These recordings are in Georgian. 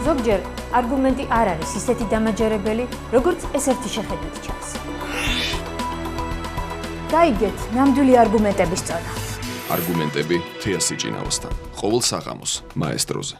ზოგჯერ არგუმენტი არ არის ისეთი დამაჯერებელი, როგორც ეს ერთი შეხედვით ჩანს. დაიგეთ ნამდვილი არგუმენტების წონა. არგუმენტები თეა სიჭინაოსთან. ყოველ საღამოს მაესტროზე.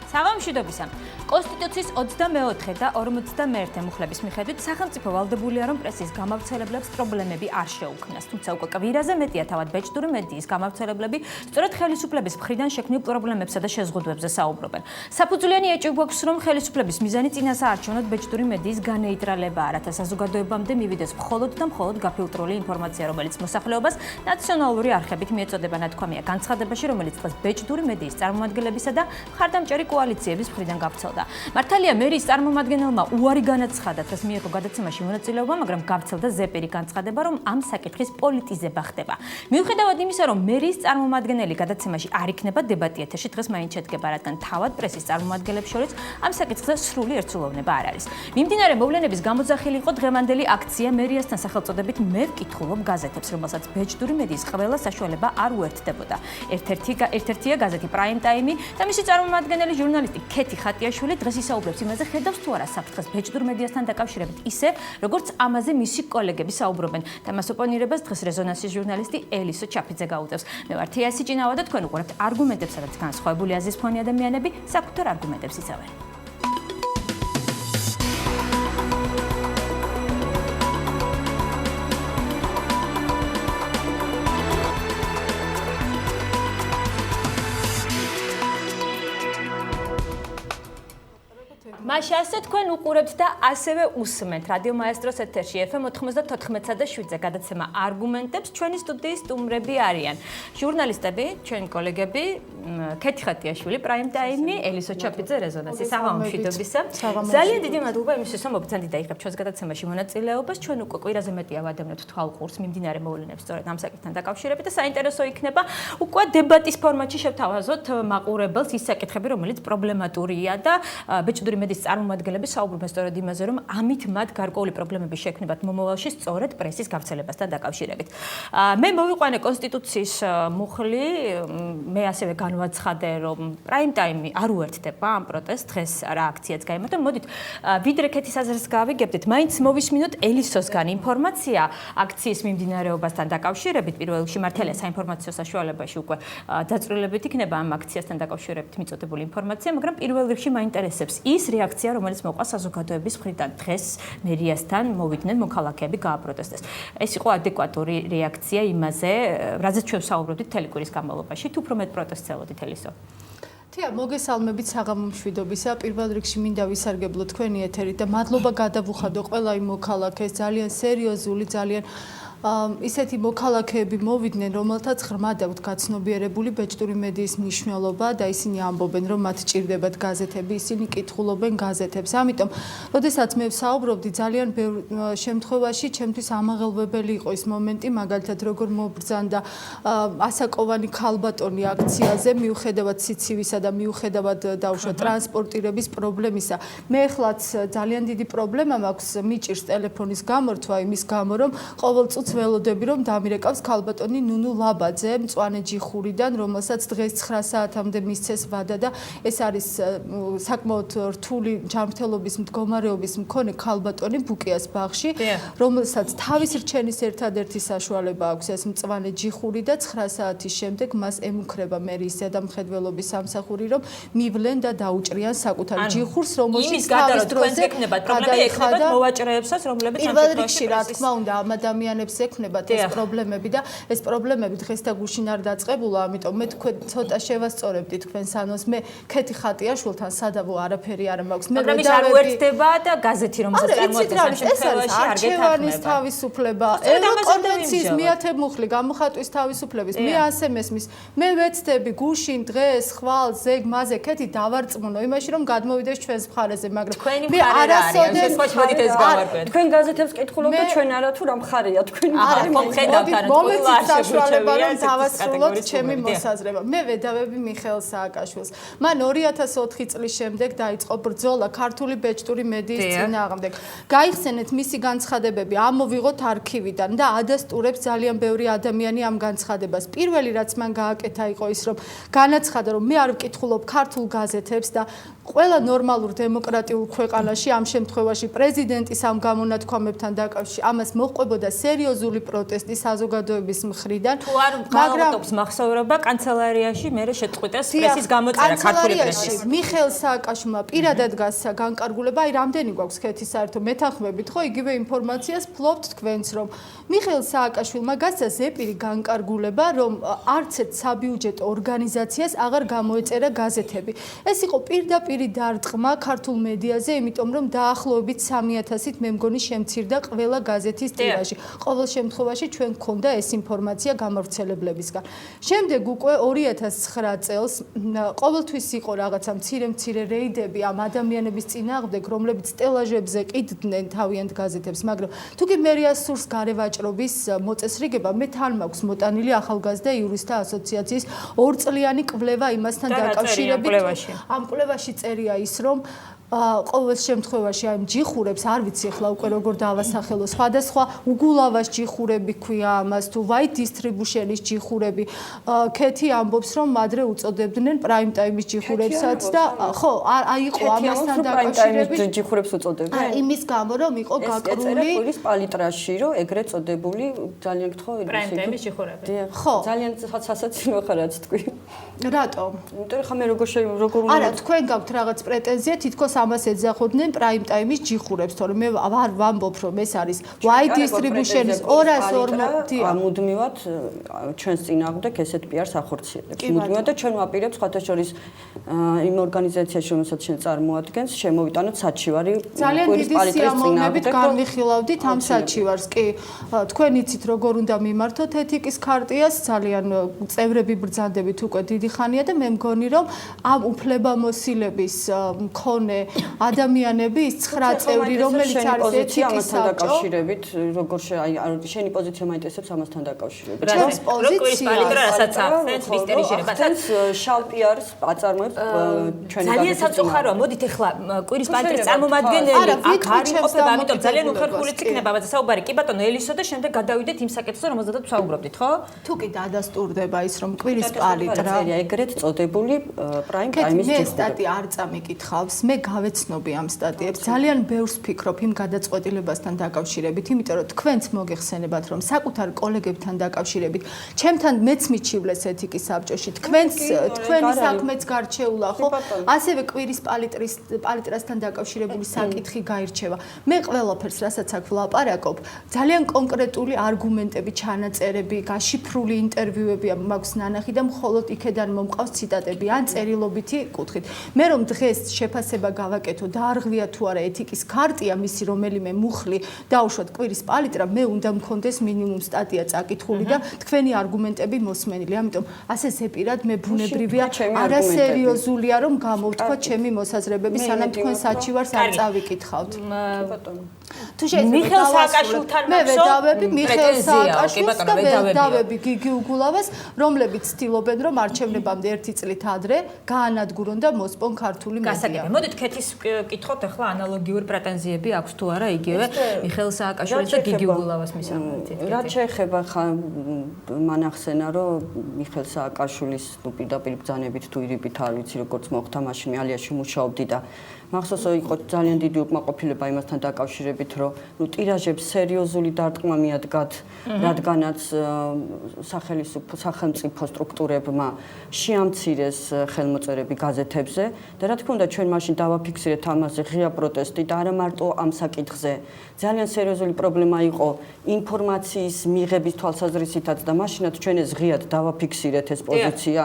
საღამოშვიდობისა. კონსტიტუციის 24 და 51 მუხლების მიხედვით სახელმწიფო ვალდებულია, რომ პრესის გამავრცელებლებს პრობლემები არ შეუქმნას. თუმცა უკვე კვირაზე მეტია თავად ბეჭდური მედიის გამავრცელებლები სწორედ ხელისუფლების მხრიდან შექმნილ პრობლემებსა და შეზღუდვებზე საუბრობენ. საფუძვლიანი ეჭვი გვაქვს, რომ ხელისუფლების მიზანი წინასაარჩევნოდ ბეჭდური მედიის განეიტრალებაა, რათა საზოგადოებამდე მივიდეს მხოლოდ და მხოლოდ გაფილტრული ინფორმაცია, რომელიც მოსახლეობას ნაციონალური არხებით მიეწოდება. ნათქვამია განცხადებაში, რომელიც დღეს ბეჭდური მედიის წარმომადგენლებისა და მხარდამჭერი კოალიციების მხრიდან გავრცელდა. მართალია მერის წარმომადგენელმა უარი განაცხადა, დღეს მიიღო გადაცემაში მონაწილეობა, მაგრამ გავრცელდა ზეპირი განცხადება, რომ ამ საკითხის პოლიტიზება ხდება. მიუხედავად იმისა, რომ მერის წარმომადგენელი გადაცემაში არ იქნება დებატი ეთერში, დღეს მაინც შედგება, რადგან თავად პრესის წარმომადგენლებს შორის ამ საკითხზე სრული ერთსულოვნება არ არის. მიმდინარე მოვლენების გამოძახილი იყო დღევანდელი აქცია მერიასთან სახელწოდებით მე ვკითხულობ გაზეთებს, რომელსაც ბეჭდური მედიის ყველა საშუალება არ უერთდებოდა. ერთ-ერთია გაზეთი პრაიმ ტაიმი და მისი წარმომადგენელი ჟურნალისტი ქეთი ხატიაშვილი დღეს ისაუბრებს იმაზე, ხედავს თუ არა საფრთხეს ბეჭდურ მედიასთან დაკავშირებით ისე, როგორც ამაზე მისი კოლეგები საუბრობენ. და მას ოპონირებას დღეს რეზონანსის ჟურნალისტი ელისო ჩაფიძე გაუწევს. მე ვარ თეა სიჭინავა და თქვენ უყურებთ არგუმენტებს, სადაც განსხვავებული აზრის მქონე ადამიანები საკუთარ არგუმენტებს იცავენ. მაშინ ასე თქვენ უყურებთ და ასევე უსმენთ რადიო მაესტროს ეთერში FM 94-სა და 7-ზე გადაცემა არგუმენტებს. ჩვენი სტუდიის სტუმრები არიან ჟურნალისტები, ჩვენი კოლეგები ქეთი ხატიაშვილი, პრაიმ ტაიმი, ელისო ჩაფიძე, რეზონანსი. საღამოშვიდობისა. ძალიან დიდი მადლობა იმისთვის, რომ მოგცანდი დაიღებ ჩვენს გადაცემაში მონაწილეობას. ჩვენ უკვე კვირაზე მეტია ვადევნებთ თვალყურს მიმდინარე მოვლენებს სწორედ ამ საკითხთან დაკავშირებით და საინტერესო იქნება უკვე დებატის ფორმატში შევთავაზოთ მაყურებელს ის საკითხები, რომელიც პრობლემატურია და ბეჭდური მედიის წარმომადგენლები საუბრობენ სწორედ იმაზე, რომ ამით მათ გარკვეული პრობლემები შექმნებათ მომავალში სწორედ პრესის გავრცელებასთან დაკავშირებით. მე მოვიყვანე კონსტიტუციის მუხლი, მე ასევე განვაცხადე, რომ პრაიმ ტაიმი არ უერთდება ამ პროტესტს, დღეს რა აქციაც გაიმართა. მოდით ვიდრე ქეთის აზრს გავიგებდეთ, მაინც მოვისმინოთ ელისოსგან ინფორმაცია აქციის მიმდინარეობასთან დაკავშირებით. პირველ რიგში მართალია საინფორმაციო საშუალებაში უკვე დაწვრილებით იქნება ამ აქციასთან დაკავშირებით მიწოდებული ინფორმაცია, მაგრამ პირველ რიგში მაინტერესებს ის რეაქცია, რომელიც მოყვა საზოგადოების მხრიდან. დღეს მერიასთან მოვიდნენ მოქალაქეები გააპროტესტეს. ეს იყო ადეკვატური რეაქცია იმაზე, რაზეც ჩვენ საუბრობდით მთელი კვირის განმავლობაში. თუ უფრო მეტ პროტესტს ელოდით ელისო. თეა, მოგესალმებით საღამომშვიდობისა. პირველ რიგში მინდა ვისარგებლო თქვენი ეთერით და მადლობა გადავუხადო ყველა იმ მოქალაქეს, ძალიან სერიოზული, ძალიან ისეთი მოქალაქეები მოვიდნენ, რომელთაც ღრმად აქვთ გაცნობიერებული ბეჭდური მედიის მნიშვნელობა და ისინი ამბობენ, რომ მათ ჭირდებათ გაზეთები, ისინი კითხულობენ გაზეთებს. ამიტომ, როდესაც მე ვსაუბრობდი, ძალიან ბევრ შემთხვევაში ჩემთვის ამაღელვებელი იყო ის მომენტი, მაგალითად, როგორ მობრძანდა ასაკოვანი ქალბატონი აქციაზე, მიუხედავად სიცივისა და მიუხედავად დაუშვა ტრანსპორტირების პრობლემისა. მე ახლაც ძალიან დიდი პრობლემა მაქვს მიჭირს ტელეფონის გამორთვა იმის გამო, რომ ყოველ წუთს ველოდები, რომ დამირეკავს ქალბატონი ნუნუ ლაბაძე მწვანე ჯიხურიდან, რომელსაც დღეს 9 საათამდე მისცეს ვადა და ეს არის საკმაოდ რთული ჯანმრთელობის მდგომარეობის მქონე ქალბატონი ბუკიას ბაღში, რომელსაც თავის რჩენის ერთადერთი საშუალება აქვს ეს მწვანე ჯიხური და 9 საათის შემდეგ მას ემუქრება მერის ზედამხედველობის სამსახური, რომ მივლენ და დაუჭრიან საკუთარ ჯიხურს, რომელშიც თავის დროზე პრობლემები ექნებათ მოვაჭრეებსაც, რომლებიც ამ შემთხვევაში რა თქმა უნდა ამ ადამიანებს ექნებათ ეს პრობლემები და ეს პრობლემები დღეს და გუშინ არ დაწყებულა, ამიტომ მე თქვენ ცოტა შევასწორებდი თქვენ სანოს. მე ქეთი ხატიაშვილთან სადავო არაფერი არ მაქვს. მე მაგრამ ის არ უერთდება და გაზეთი რომელსაც წარმოადგენს ეს არის არჩევანის თავისუფლება, ევროკონვენციის მეათე მუხლი გამოხატვის თავისუფლების. მე ასე მესმის. მე ვეცდები გუშინ დღეს ხვალ ზეგ მაზე ქეთი დავარწმუნო იმაში რომ გადმოვიდეს ჩვენს მხარეზე, მაგრამ მე არასოდეს თქვენ გაზეთებს კითხულობთ და ჩვენ არა თუ რა მხარეა თქვენ მომეცით საშუალება რომ დავასრულოთ ჩემი მოსაზრება. მე ვედავები მიხეილ სააკაშვილს. მან 2004 წლის შემდეგ დაიწყო ბრძოლა ქართული ბეჭდური მედიის წინააღმდეგ. გაიხსენეთ მისი განცხადებები, ამოვიღოთ არქივიდან და ადასტურებს ძალიან ბევრი ადამიანი ამ განცხადებას. პირველი რაც მან გააკეთა იყო ის, რომ განაცხადა, რომ მე არ ვკითხულობ ქართულ გაზეთებს და ყველა ნორმალურ დემოკრატიულ ქვეყანაში ამ შემთხვევაში პრეზიდენტის ამ გამონათქვამებთან დაკავშირებით ამას მოჰყვებოდა სერიოზული პროტესტი საზოგადოების მხრიდან. თუ არ მოგწევს მახსოვრობა კანცელარიაში მე შეწყვიტეს პრესის გამოწერა ქართული პრესის. მიხეილ სააკაშვილმა პირადად გასცა განკარგულება, აი რამდენი გვაქვს ქეთი საერთო მეთანხმებით, ხო, იგივე ინფორმაციას ფლობთ თქვენც, რომ მიხეილ სააკაშვილმა გასცა ზეპირი განკარგულება, რომ არც ერთ საბიუჯეტო ორგანიზაციას აღარ გამოეწერა გაზეთები. ეს იყო პირდაპირი დარტყმა ქართულ მედიაზე, იმიტომ რომ დაახლოებით 3000-ით მე მგონი შემცირდა ყველა გაზეთის ტირაჟი. ყოველ შემთხვევაში ჩვენ გქონდა ეს ინფორმაცია გამავრცელებლებისგან. შემდეგ უკვე 2009 წელს ყოველთვის იყო რაღაცა მცირე რეიდები ამ ადამიანების წინააღმდეგ, რომლებიც სტელაჟებზე ყიდდნენ თავიანთ გაზეთებს, მაგრამ თუ კი მერიას სურს გარევაჭრობის მოწესრიგება, მე თან მაქვს მოტანილი ახალგაზრდა იურისტთა ასოციაციის 2 წლიანი კვლევა იმასთან დაკავშირებით. ამ კვლევაში წერია ის, რომ ყოველ შემთხვევაში აი ჯიხურებს არ ვიცი ახლა უკვე როგორ დავასახელო სხვადასხვა უგულავას ჯიხურები ქვია ამას თუ white distribution-ის ჯიხურები ქეთი ამბობს რომ ადრე უწოდებდნენ prime time-ის ჯიხურებსაც და ხო აი იყო ამასთან დაკავშირებით ჯიხურებს უწოდებდნენ იმის გამო რომ იყო გაკრული კვირის პალიტრაში რომ ეგრეთ წოდებული ძალიან გთხოვ prime time-ის ჯიხურები ხო ძალიან სასაცილო ხარ რაც თქვი რატომ იმიტომ ხა მე როგორ უნდა არა თქვენ გაქვთ რაღაც პრეტენზია თითქოს ამას ეძახოდნენ prime time-ის ჯიხურებს, თორემ მე არ ვამბობ, რომ ეს არის white distribution-ის 240 მუდმივად ჩვენს წინააღმდეგ ესეთ PR-ს ახორციელებს. მუდმივად და ჩვენ ვაპირებთ სხვათა შორის იმ ორგანიზაციაში, რომელსაც ჩვენ წარმოადგენს, შემოვიტანოთ საჩივარი კვირის პალიტრის წინააღმდეგ. განვიხილავდით ამ საჩივარს. კი, თქვენ იცით როგორ უნდა მიმართოთ ეთიკის ქარტიას, ძალიან წევრები ბრძანდებით უკვე დიდი ხანია და მე მგონი, რომ ამ უფლებამოსილების მქონე ადამიანები ის 9 წევრი რომელიც არის ეთიკის დაკავშირებით როგორ შენი პოზიცია მაინტერესებს ამასთან დაკავშირებით ჩემს პოზიცია რასაც ახსენს მისტერი ჟირებასაც შავ პიარს აწარმოებს ჩვენი ძალიან სამწუხაროა მოდით ახლა კვირის პალიტრის წარმომადგენელი აქ არ იმყოფება ამიტომ ძალიან უხერხული იქნება ამაზე საუბარი კი ბატონო ელისო და შემდეგ გადავიდეთ იმ საკითხზე რომელზედაც ვსაუბრობდით ხო თუ კი დადასტურდება ის რომ კვირის პალიტრა ეგრეთ წოდებული prime time-ის მე სტატია არ წამიკითხავს მე გავეცნობი ამ სტატიებს. ძალიან ბევრს ვფიქრობ იმ გადაწყვეტილებასთან დაკავშირებით, იმიტომ რომ თქვენც მოგეხსენებათ, რომ საკუთარ კოლეგებთან დაკავშირებით, ჩემთან მეც მიჩივლეს ეთიკის საბჭოში, თქვენი საქმეც გარჩეულა, ხო? ასევე კვირის პალიტრასთან დაკავშირებული საკითხი გაირჩევა. მე ყველაფერს, რასაც აქ ვლაპარაკობ, ძალიან კონკრეტული არგუმენტები, ჩანაწერები, გაშიფრული ინტერვიუები მაქვს ნანახი და მხოლოდ იქედან მომყავს ციტატები ან წერილობითი კუთხით. მე რომ დღეს შეფასება გავაკეთო და არღვია თუ არა ეთიკის ქარტია მისი რომელიმე მუხლი დაუშვათ კვირის პალიტრა მე უნდა მქონდეს მინიმუმ სტატია წაკითხული და თქვენი არგუმენტები მოსმენილი. ამიტომ ასე ზეპირად მე ბუნებრივია არასერიოზულია რომ გამოვთქვა ჩემი მოსაზრებები სანამ თქვენ საჩივარს არ წავიკითხავთ. თუ მიხეილ სააკაშვილთან მე ვედავები მიხეილ სააკაშვილს და ვედავები გიგი უგულავას რომლებიც ცდილობენ რომ არჩევნებამდე 1 წლით ადრე გაანადგურონ და მოსპონ ქართული მედია. მოდით ქეთის კითხოთ ახლა ანალოგიური პრეტენზიები აქვს თუ არა იგივე მიხეილ სააკაშვილის და გიგი უგულავას მისამართით. რაც შეეხება მან ახსენა რომ მიხეილ სააკაშვილის პირდაპირ ბრძანებით თუ ირიბით არ ვიცი როგორც მოხდა მაშინ მე ალიაში მუშაობდი და მახსოვს იყო ძალიან დიდი უკმაყოფილება იმასთან დაკავშირებით რომ ტირაჟებს სერიოზული დარტყმა მიადგათ რადგანაც სახელმწიფო სტრუქტურებმა შეამცირეს ხელმოწერები გაზეთებზე და რა თქმა უნდა ჩვენ მაშინ დავაფიქსირეთ ამაზე ღია პროტესტი და არა მარტო ამ საკითხზე ძალიან სერიოზული პრობლემა იყო ინფორმაციის მიღების თვალსაზრისითაც და მაშინაც ჩვენ ეს ღიად დავაფიქსირეთ ეს პოზიცია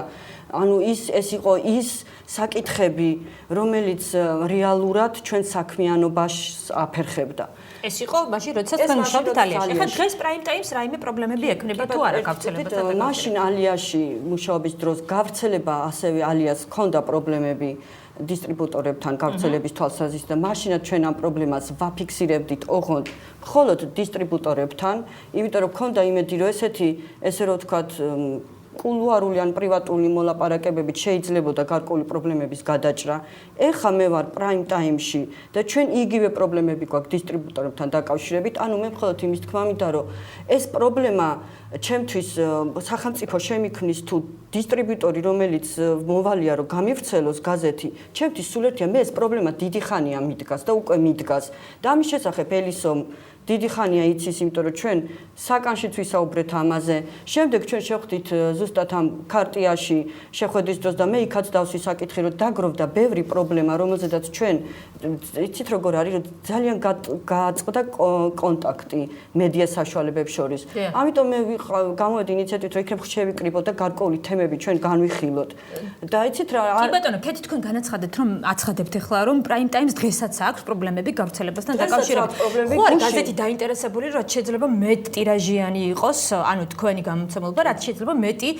ანუ ეს იყო ის საკითხები რომელიც რეალურად ჩვენ საქმიანობას აფერხებდა ეს იყო მაშინ როდესაც თქვენ მუშაობთ ალიაში. ეხლა დღეს prime time-ს რაიმე პრობლემები ექნება თუ არა გავრცელებასთან? მაშინ ალიაში მუშაობის დროს გავრცელება ასევე ალიას ჰქონდა პრობლემები დისტრიბუტორებთან გავრცელების თვალსაზრისით და მაშინაც ჩვენ ამ პრობლემას ვაფიქსირებდით ოღონდ მხოლოდ დისტრიბუტორებთან, იმიტომ რომ ჰქონდა იმედი რომ ესე რომ ვთქვათ კულუარული ან პრივატული მოლაპარაკებებით შეიძლებოდა გარკვეული პრობლემების გადაჭრა. ეხლა მე ვარ prime time-ში და ჩვენ იგივე პრობლემები გვაქვს დისტრიბუტორებთან დაკავშირებით, ანუ მე მხოლოდ იმის თქმა მინდა რომ ეს პრობლემა ჩემთვის სახელმწიფო შემიქმნის თუ დისტრიბუტორი რომელიც მოვალია რომ გამივრცელოს გაზეთი, ჩემთვის სულ ერთია მე ეს პრობლემა დიდი ხანია მიდგას და უკვე მიდგას და ამის შესახებ ელისომ დიდი ხანია იცის, იმიტომ რომ ჩვენ საკანშიც ვისაუბრეთ ამაზე. შემდეგ ჩვენ შევხვდით ზუსტად ამ ქარტიაში შეხვედრის დროს და მე იქაც დავსვი საკითხი, რომ დაგროვდა ბევრი პრობლემა, რომელზედაც ჩვენ იცით როგორ არის, რომ ძალიან გააწყდა კონტაქტი მედია საშუალებებს შორის. ამიტომ მე გამოვედი ინიციატივით, რომ იქნებ შევიკრიბოთ და გარკვეული თემები ჩვენ განვიხილოთ. და იცით რა კი ბატონო, კეთი თქვენ განაცხადეთ, რომ აცხადებთ ახლა, რომ prime time-ს დღესაც აქვს პრობლემები გავრცელებასთან დაკავშირებით. ხო არა გაზეთი დაინტერესებული, რაც შეიძლება მეტ ტირაჟიანი იყოს, ანუ თქვენი გამომცემლობა, რაც შეიძლება მეტი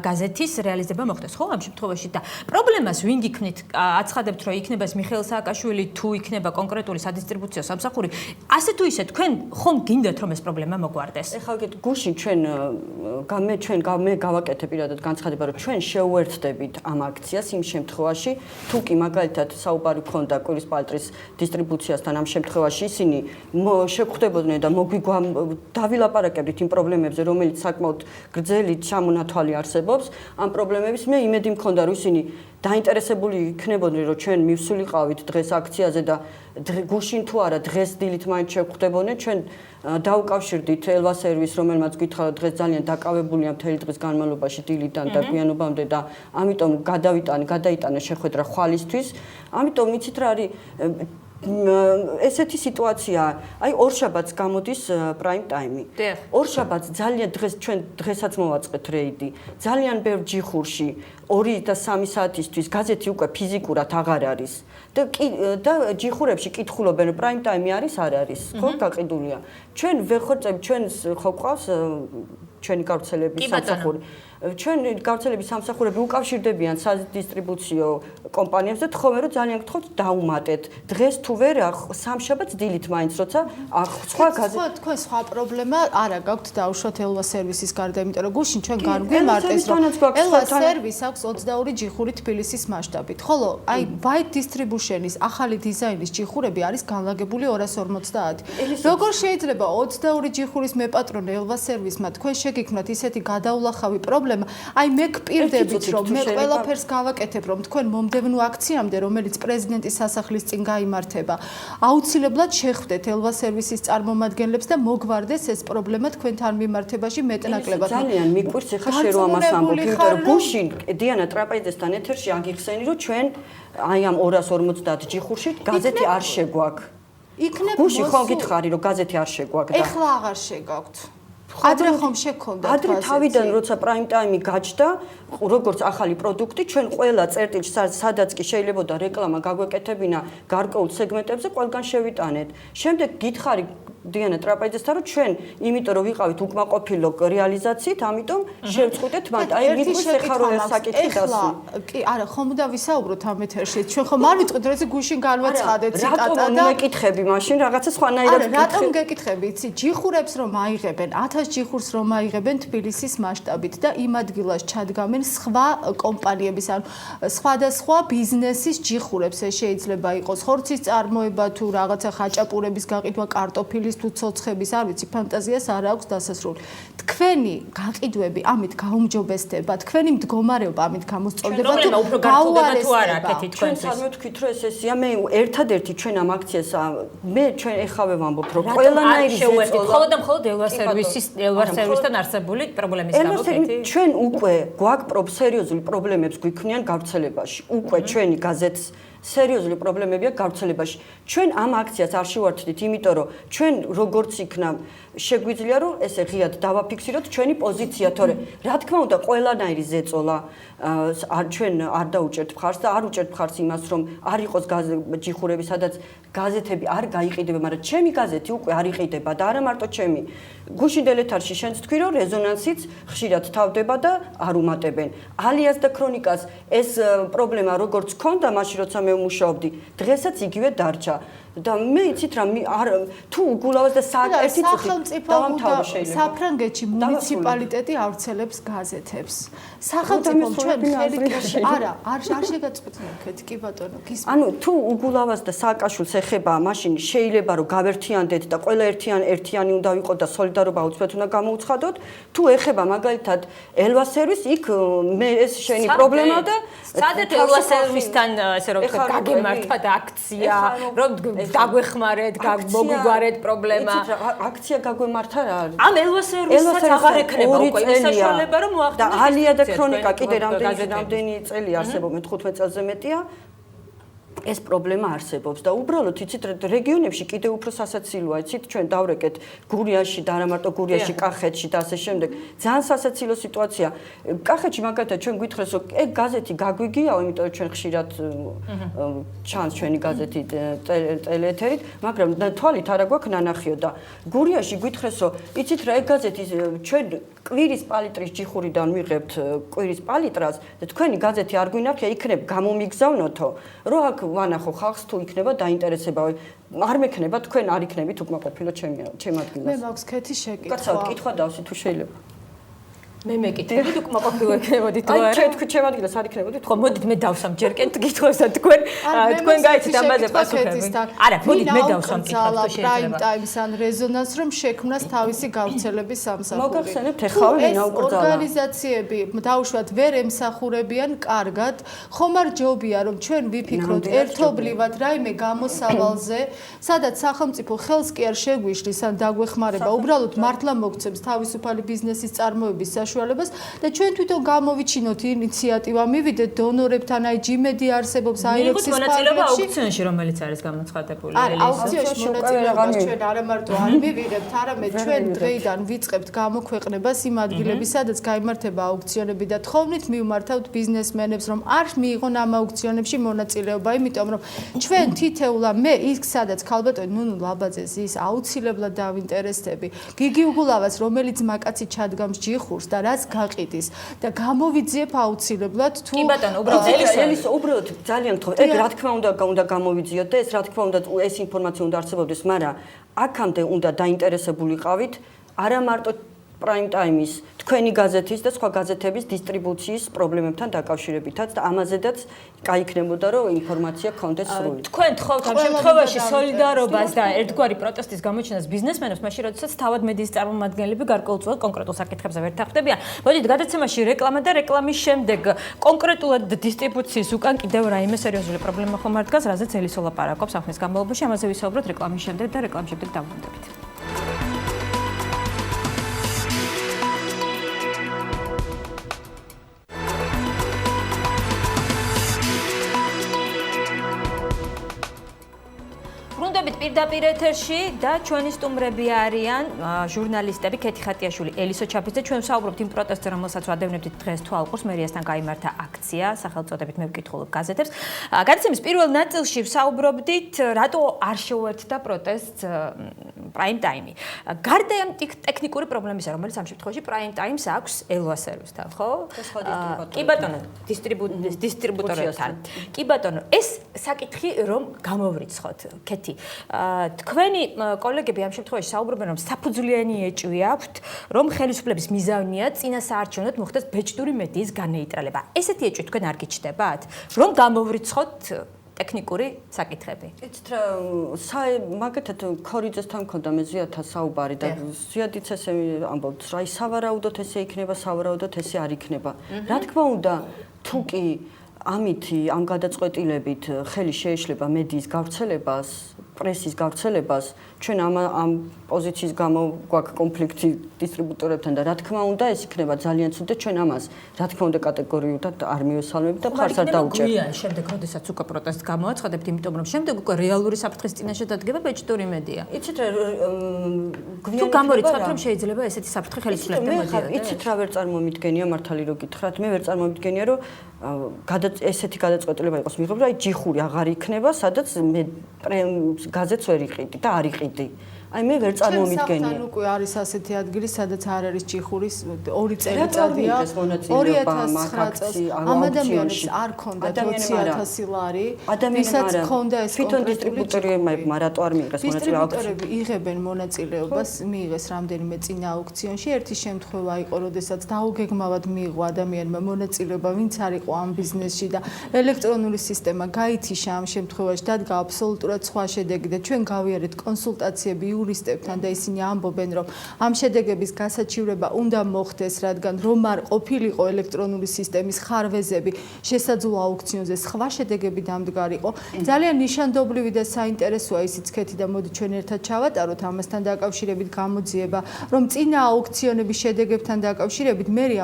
გაზეთის რეალიზება მოხდეს, ხო, ამ შემთხვევაში და პრობლემას ვინ გიქნით? აცხადებთ, რომ იქნება ეს მიხეილ სააკაშვილი თუ იქნება კონკრეტული სადისტრიბუციო სამსახური, ასე თუ ისე თქვენ ხომ გინდათ რომ ეს პრობლემა მოგვარდეს? ეხლა გეთ გუშინ მე გავაკეთე პირადად განცხადება, რომ ჩვენ შეუერთდებით ამ აქციას იმ შემთხვევაში, თუ კი მაგალითად საუბარი ქონდა კვირის პალტრის დისტრიბუციასთან ამ შემთხვევაში ისინი შეგვხვდებოდნენ და დავილაპარაკებდით იმ პრობლემებზე, რომელიც საკმაოდ გრძელი ჩამონათვალი არსებობს, ამ პრობლემების მე იმედი მქონდა, რომ ისინი დაინტერესებული იქნებოდნენ, რომ ჩვენ მივსულიყავით დღეს აქციაზე და გუშინ თუ არა დღეს დილით მაინც შეგვხვდებოდნენ, ჩვენ დაუკავშირდით ელვა სერვისს, რომელმაც გითხრა, რომ დღეს ძალიან დაკავებულია მთელი დღის განმავლობაში დილიდან და გვიანობამდე და ამიტომ გადაიტანა შეხვედრა ხვალისთვის. ამიტომ იცით რა არის ესეთი სიტუაცია, აი ორშაბათს გამოდის prime time-ი. ორშაბათს ძალიან ჩვენ დღესაც მოვაწყეთ რეიდი. ძალიან ბევრ ჯიხურში 2 და 3 საათისთვის გაზეთი უკვე ფიზიკურად აღარ არის. და ჯიხურებში კითხულობენ prime time-ი არის, არ არის. ხო, გაყიდულია. ჩვენ ვეხორწები, ჩვენ ხო ყავს ჩვენი გავრცელების სამსახური. ჩვენ გავრცელების სამსახურები უკავშირდებიან სადისტრიბუციო კომპანიებს და თხოვენ რომ ძალიან გთხოვთ დაუმატეთ. დღეს თუ ვერ სამშაბათს დილით მაინც როცა სხვა გაზეთი თქვენ სხვა პრობლემა არა გაქვთ დაუშვათ ელვა სერვისის გარდა, იმიტომ რომ გუშინ ჩვენ განგვიმარტეს რომ ელვა სერვის აქვს 22 ჯიხური თბილისის მასშტაბით. ხოლო აი white distribution-ის ახალი დიზაინის ჯიხურები არის განლაგებული 250. როგორ შეიძლება 22 ჯიხურის მეპატრონე ელვა სერვისმა თქვენ შეგიქმნათ ისეთი გადაულახავი პრობლემა? აი მე გპირდებით რომ მე ყველაფერს გავაკეთებ რომ თქვენ მომდევნო აქციამდე რომელიც პრეზიდენტის სასახლის წინ გაიმართება აუცილებლად შეხვდეთ ელვა სერვისის წარმომადგენლებს და მოგვარდეს ეს პრობლემა თქვენთან მიმართებაში მეტნაკლებად. ძალიან მიყვირს ეხა შე რომ ამას ამბობ, იმიტომ რომ გუშინ დიანა ტრაპეზესთან ეთერში აგიხსენი რომ ჩვენ აი ამ 250 ჯიხურში გაზეთი არ შეგვაქვს. გუშინ ხო გითხარი რომ გაზეთი არ შეგვაქვს და ეხლა აღარ შეგაქვთ. ადრე ხომ შეგქონდა ადრე თავიდან როცა prime time-ი გაჩნდა, როგორც ახალი პროდუქტი, ჩვენ ყველა წერტილში სადაც კი შეიძლებოდა რეკლამა გაგვეკეთებინა გარკვეულ სეგმენტებზე, ყველგან შევიტანეთ. შემდეგ გითხარი დიანა ტრაპეზესთან რომ ჩვენ იმიტომ რომ ვიყავით უკმაყოფილო რეალიზაციით, ამიტომ შევწყვიტეთ მათ. აი მიყვარს ეხლა რომ ეს საკითხი დასვი. კი, არა, ხომ უნდა ვისაუბროთ ამ ეთერში. ჩვენ ხომ არ ვიტყვით რომ ეს გუშინ განვაცხადეთ ციტატა და რატომ მეკითხები მაშინ რაღაცა სხვანაირად გითხები? რატომ გეკითხები? იცი, ჯიხურებს რომ აიღებენ 1000 ჯიხურს რომ აიღებენ თბილისის მასშტაბით და იმ ადგილას ჩადგამენ სხვა კომპანიების ან სხვადასხვა ბიზნესის ჯიხურებს. ეს შეიძლება იყოს ხორცის წარმოება თუ რაღაცა ხაჭაპურების გაყიდვა, კარტოფილის თუ ცოცხების, არ ვიცი, ფანტაზიას არ აქვს დასასრული. თქვენი გაყიდვები ამით გაუმჯობესდება, თქვენი მდგომარეობა ამით გამოსწორდება თუ გაუარესდება. ჩვენ სამეთქვით რომ ეს ესია, მე ერთადერთი ჩვენ ამ აქციას ჩვენ ეხავე ვამბობ რომ ყველანაირი შეუერთდით მხოლოდ და მხოლოდ ელვა სერვისთან არსებული პრობლემის გამო კეთი. ჩვენ უკვე გვაქვს სერიოზული პრობლემებს გვიქმნიან გავრცელებაში. უკვე ჩვენი გაზეთს სერიოზული პრობლემებია გავრცელებაში. ჩვენ ამ აქციას არ შევართდით, იმიტომ რომ ჩვენ როგორც იქნა შეგვიძლია რომ ესე ღიად დავაფიქსიროთ ჩვენი პოზიცია, თორე რა თქმა უნდა ყველანაირი ზეწოლა ჩვენ არ დაუჭერთ მხარს და არ უჭერთ მხარს იმას რომ არ იყოს ჯიხურები, სადაც გაზეთები არ გაიყიდება, მაგრამ ჩემი გაზეთი უკვე არ იყიდება და არა მარტო ჩემი. გუშინ დელეთარში შენც თქვი რომ რეზონანსიც ხშირად თავდება და არ უმატებენ. ალიას და ქრონიკას ეს პრობლემა როგორც ქონდა მაშინ როცა მე ვმუშაობდი, დღესაც იგივე დარჩა. და მე იცით რა თუ უგულავას და საერთი სახელმწიფო საფრანგეთში მუნიციპალიტეტი ავრცელებს გაზეთებს. სახელმწიფო ჩვენ ხელით არა არ შეგაწყვეტნებთ კი ბატონო ანუ თუ უგულავას და სააკაშვილს ეხება მაშინ შეიძლება რომ გავერთიანდეთ და ყველა ერთიანი უნდა ვიყოთ და სოლიდარობა უცბად უნდა გამოუცხადოთ თუ ეხება მაგალითად ელვა სერვისს იქ მე ეს შენი პრობლემა და სადაც ელვა სერვისთან ესე რომ გაგემართვათ აქცია რომ გაგვეხმარეთ, მოგვიგوارეთ პრობლემა. აქცია გაგვემართა რა არის? ამ ელვა სერვისაც აღარ ექნება უკვე ეს საშუალება რომ მოახდინოს. და ალია და ქრონიკა კიდე რამდენი წელი არსებობს, 15 წელზე მეტია. ეს პრობლემა არსებობს და უბრალოდ იცით რეგიონებში კიდე უფრო სასაცილოა, იცით ჩვენ დავრეკეთ გურიაში და არა მარტო გურიაში, კახეთში და ასე შემდეგ. ძალიან სასაცილო სიტუაცია. კახეთში მაგალითად ჩვენ გითხრეს რომ ეგ გაზეთი გაგვიგიაო, იმიტომ რომ ჩვენ ხშირად ჩანს ჩვენი გაზეთი ტელეეთერით, მაგრამ თვალით არა გვაქვს ნანახიო და გურიაში გითხრეს რომ იცით რა ეგ გაზეთი ჩვენ კვირის პალიტრის ჯიხურიდან ვიღებთ კვირის პალიტრას და თქვენი გაზეთი არ გვინახია, იქნებ გამომიგზავნოთო, რომ აქ ვანახო ხალხს თუ იქნება დაინტერესება არ მექნება თქვენ არ იქნებით უკმაყოფილო ჩემ ადგილას. მე მაქვს კეთი შეკითხვა. კაცო, კითხვა დავსი თუ შეიძლება. მე მეკითხებით უკმაყოფილო იქნებოდით თუ არა? აი ჩვენ ჩემ ადგილას არ იქნებოდით? ხო, მოდით მე დავსამ ჯერ კეთ კითხვას და თქვენ გაიცით ამაზე პასუხები. არა, მოდით მე დავსამ კითხვას თუ შეიძლება. პრაიმ ტაიმს ან რეზონანს რომ შექმნას თავისი გავრცელების სამსახური. მოგახსენებთ ეხლა ვინა უკრძალა. ორგანიზაციები დაუშვათ ვერ ემსახურებიან კარგად. ხომ არ ჯობია რომ ჩვენ ვიფიქროთ ერთობლივად რაიმე გამოსავალზე, სადაც სახელმწიფო ხელს კი არ შეგვიშლის ან დაგვეხმარება, უბრალოდ მართლა მოგცემს თავისუფალი ბიზნესის წარმოების და ჩვენ თვითონ გამოვიჩინოთ ინიციატივა, მივიდეთ დონორებთან, აი ჯიმედი არსებობს აირექსის მონაწილეობა აუქციონში, რომელიც არის გამოცხადებული. არა, აუქციონში მონაწილეობა ჩვენ არა მარტო არ მივიღებთ, არამედ ჩვენ დღეიდან ვიწყებთ გამოქვეყნებას იმ ადგილების, სადაც გაიმართება აუქციონები და თხოვნით მივმართავთ ბიზნესმენებს, რომ არ მიიღონ ამ აუქციონებში მონაწილეობა, იმიტომ რომ ჩვენ თითეულა მე იქ სადაც ქალბატონი ნუნუ ლაბაძეს ის აუცილებლად დავინტერესდები. გიგი უგულავას, რომელიც მაკაცი ჩადგამს ჯიხურს და რაც გაყიდის და გამოვიძიებ აუცილებლად თუ კი ბატონო უბრალოდ ელის უბრალოდ ძალიან გთხოვთ ეგ რა თქმა უნდა გამოვიძიოთ და ეს რა თქმა უნდა ეს ინფორმაცია უნდა არსებობდეს მაგრამ აქამდე უნდა დაინტერესებულიყავით არა მარტო პრაიმ ტაიმის თქვენი გაზეთის და სხვა გაზეთების დისტრიბუციის პრობლემებთან დაკავშირებითაც და ამაზედაც გაიქნებოდა რომ ინფორმაცია გქონდეს სრული. თქვენ თხოვთ ამ შემთხვევაში სოლიდარობას და ერთგვარი პროტესტის გამოჩენას ბიზნესმენებს, მაშინ როდესაც თავად მედიის წარმომადგენლები გარკვეულწილად კონკრეტულ საკითხებზე ვერ თანხმდებიან. მოდით გადაცემაში რეკლამა და რეკლამის შემდეგ კონკრეტულად დისტრიბუციის უკან კიდევ რაიმე სერიოზული პრობლემა ხომ არ დგას, რაზეც ელისო ლაპარაკობს ახლის განმავლობაში, ამაზე ვისაუბროთ რეკლამის შემდეგ და რეკლამის შემდეგ დავბრუნდებით. პირდაპირ ეთერში და ჩვენი სტუმრები არიან ჟურნალისტები კეთი ხატიაშვილი, ელისო ჩაფიძე. ჩვენ ვსაუბრობთ იმ პროტესტზე, რომელსაც ვადევნებდით დღეს თვალყურს, მერიასთან გაიმართა აქცია, სახელწოდებით მე ვკითხულობ გაზეთებს. გადაცემის პირველ ნაწილში ვსაუბრობდით, რატო არ შეუერთდა პროტესტს პრაიმ ტაიმი. გარდა ამ ტექნიკური პრობლემისა, რომელიც ამ შემთხვევაში პრაიმ ტაიმს აქვს ელვა სერვისთან, ხო? კი ბატონო, დისტრიბუტორებთან. კი ბატონო, ეს საკითხი რომ გამოვრიცხოთ, კეთი. თქვენი კოლეგები ამ შემთხვევაში საუბრობენ რომ საფუძვლიანი ეჭვი აქვთ რომ ხელისუფლების მიზანია წინასაარჩევნოდ მოხდეს ბეჭდური მედიის განეიტრალება. ესეთი ეჭვი თქვენ არ გიჩნდებათ რომ გამოვრიცხოთ ტექნიკური საკითხები? იცით რა მაგათად ქორიძესთან მქონდა მე ზიათა საუბარი და ზიადიც ესე ამბობთ რა სავარაუდოდ ესე იქნება, სავარაუდოდ ესე არ იქნება. რა თქმა უნდა თუ კი ამითი ამ გადაწყვეტილებით ხელი შეეშლება მედიის გავრცელებას პრესის გავრცელებას, ჩვენ ამ პოზიციის გამო გვაქვს კონფლიქტი დისტრიბუტორებთან და რა თქმა უნდა, ეს იქნება ძალიან ცუდი, ჩვენ ამას რა თქმა უნდა კატეგორიულად არ მივესალმებით და მხარს არ დაუჭერთ. გვიან შემდეგ, როდესაც უკვე პროტესტს გამოაცხადებთ, იმიტომ რომ შემდეგ უკვე რეალური საფრთხის წინაშე დადგება ბეჭდური მედია. იცით რა თუ გამორიცხავთ რომ შეიძლება ესეთი საფრთხე ხელისუფლებთან მოდიოდა. იცით რა ვერ წარმომიდგენია მართალი რო გითხრათ, მე ვერ წარმომიდგენია რომ ესეთი გადაწყვეტილება იყოს მიღებული, აი ჯიხური აღარ იქნება, სადაც მე გაზეთს ვერ იყიდი და არ იყიდი. აი მე ვერ წარმომიდგენია. ჩემთან უკვე არის ასეთი ადგილი, სადაც არ არის ჯიხურის 2 წელიწადია. 2009 წელს ამ ადამიანებს არ ქონდათ 20,000 ლარი. ვისაც ქონდა ეს თვითონ დისტრიბუტორებმა რატო არ მიიღეს მონაწილეობა? დისტრიბუტორები იღებენ მონაწილეობას, მიიღეს რამდენიმე წინა აუქციონში. ერთი შემთხვევა იყო, როდესაც დაუგეგმავად მიიღო ადამიანმა მონაწილეობა, ვინც არ იყო ამ ბიზნესში და ელექტრონული სისტემა გაითიშა ამ შემთხვევაში, დადგა აბსოლუტურად სხვა შედეგი და ჩვენ გავიარეთ კონსულტაციები იურისტებთან და ისინი ამბობენ, რომ ამ შედეგების გასაჩივრება უნდა მოხდეს, რადგან რომ არ ყოფილიყო ელექტრონული სისტემის ხარვეზები შესაძლო აუქციონზე სხვა შედეგები დამდგარიყო. ძალიან ნიშანდობლივი და საინტერესოა ისიც ქეთი და მოდი ჩვენ ერთად ჩავატაროთ ამასთან დაკავშირებით გამოძიება, რომ წინა აუქციონების შედეგებთან დაკავშირებით მერია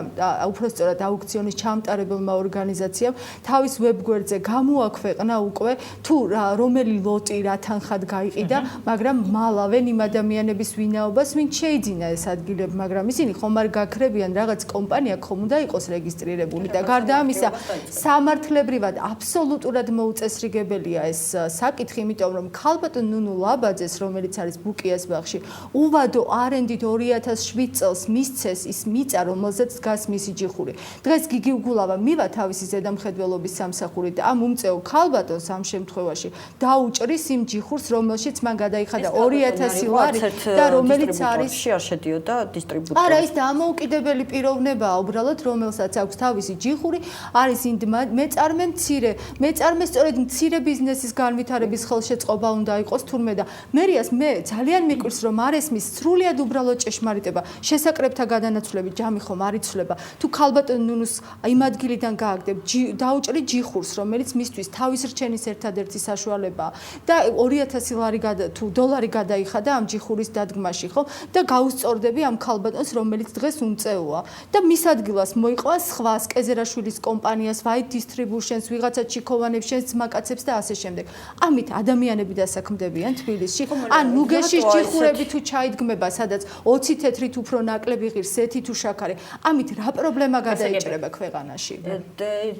უпростоრად აუქციონის ჩამტარებელმა ორგანიზაციამ თავის ვებგვერდზე გამოაქვეყნა უკვე თუ რომელი ლოტი რა თანხად გაიყიდა, მაგრამ მალავენ იმ ადამიანების ვინაობას, ვინც შეიძინა ეს ადგილები, მაგრამ ისინი ხომ არ გაქრებიან რაღაც კომპანია ხომ უნდა იყოს რეგისტრირებული და გარდა ამისა სამართლებრივად აბსოლუტურად მოუწესრიგებელია ეს საკითხი, იმიტომ რომ ქალბატონ ნუნუ ლაბაძეს, რომელიც არის ბუკიას ბაღში, უვადო არენდით 2007 წელს მისცეს ის მიწა, რომელზეც დგას მისი ჯიხური. დღეს გიგი უგულავა მივა თავისი ზედამხედველობის სამსახურით და ამ უმწეო ქალბატონს ამ შემთხვევაში დაუჭრის იმ ჯიხურს, რომელშიც მან გადაიხადა 2,000 ლარი და რომელიც არის არ შედიოდა დისტრიბუტორი. არა, ის დამოუკიდებელი პიროვნებაა, უბრალოდ რომელსაც აქვს თავისი ჯიხური, არის იმ მეწარმე მცირე, მეწარმე სწორედ მცირე ბიზნესის განვითარების ხელშეწყობა უნდა იყოს თურმე და მერიას მე ძალიან მიყვარს რომ არ ესმის სრულიად უბრალო ჭეშმარიტება, შესაკრებთა გადანაცვლები ჯამი ხომ არ იცვლება. თუ ქალბატონ ნუნუს იმ ადგილიდან გააგდებ, დაუჭრი ჯიხურს, რომელიც მისთვის თავის რჩენის ერთადერთი საშუალებაა და 2,000 ლარი თუ დოლარი გადაიხადა ამ ჯიხურის დადგმაში, ხო? და გაუსწორდები ამ ქალბატონს, რომელიც დღეს უმწეოა და მის ადგილას მოიყვან სხვას, კეზერაშვილის კომპანიას, White Distributions, ვიღაცა ჩიქოვანებს, შენს ძმაკაცებს და ასე შემდეგ. ამით ადამიანები დასაქმდებიან თბილისში. ან ნუგეშის ჯიხურები თუ ჩაიდგმება, სადაც 20 თეთრით უფრო ნაკლები ღირს, ეთი თუ შაქარი. ამით რა პრობლემა გადაიჭრება ქვეყანაში?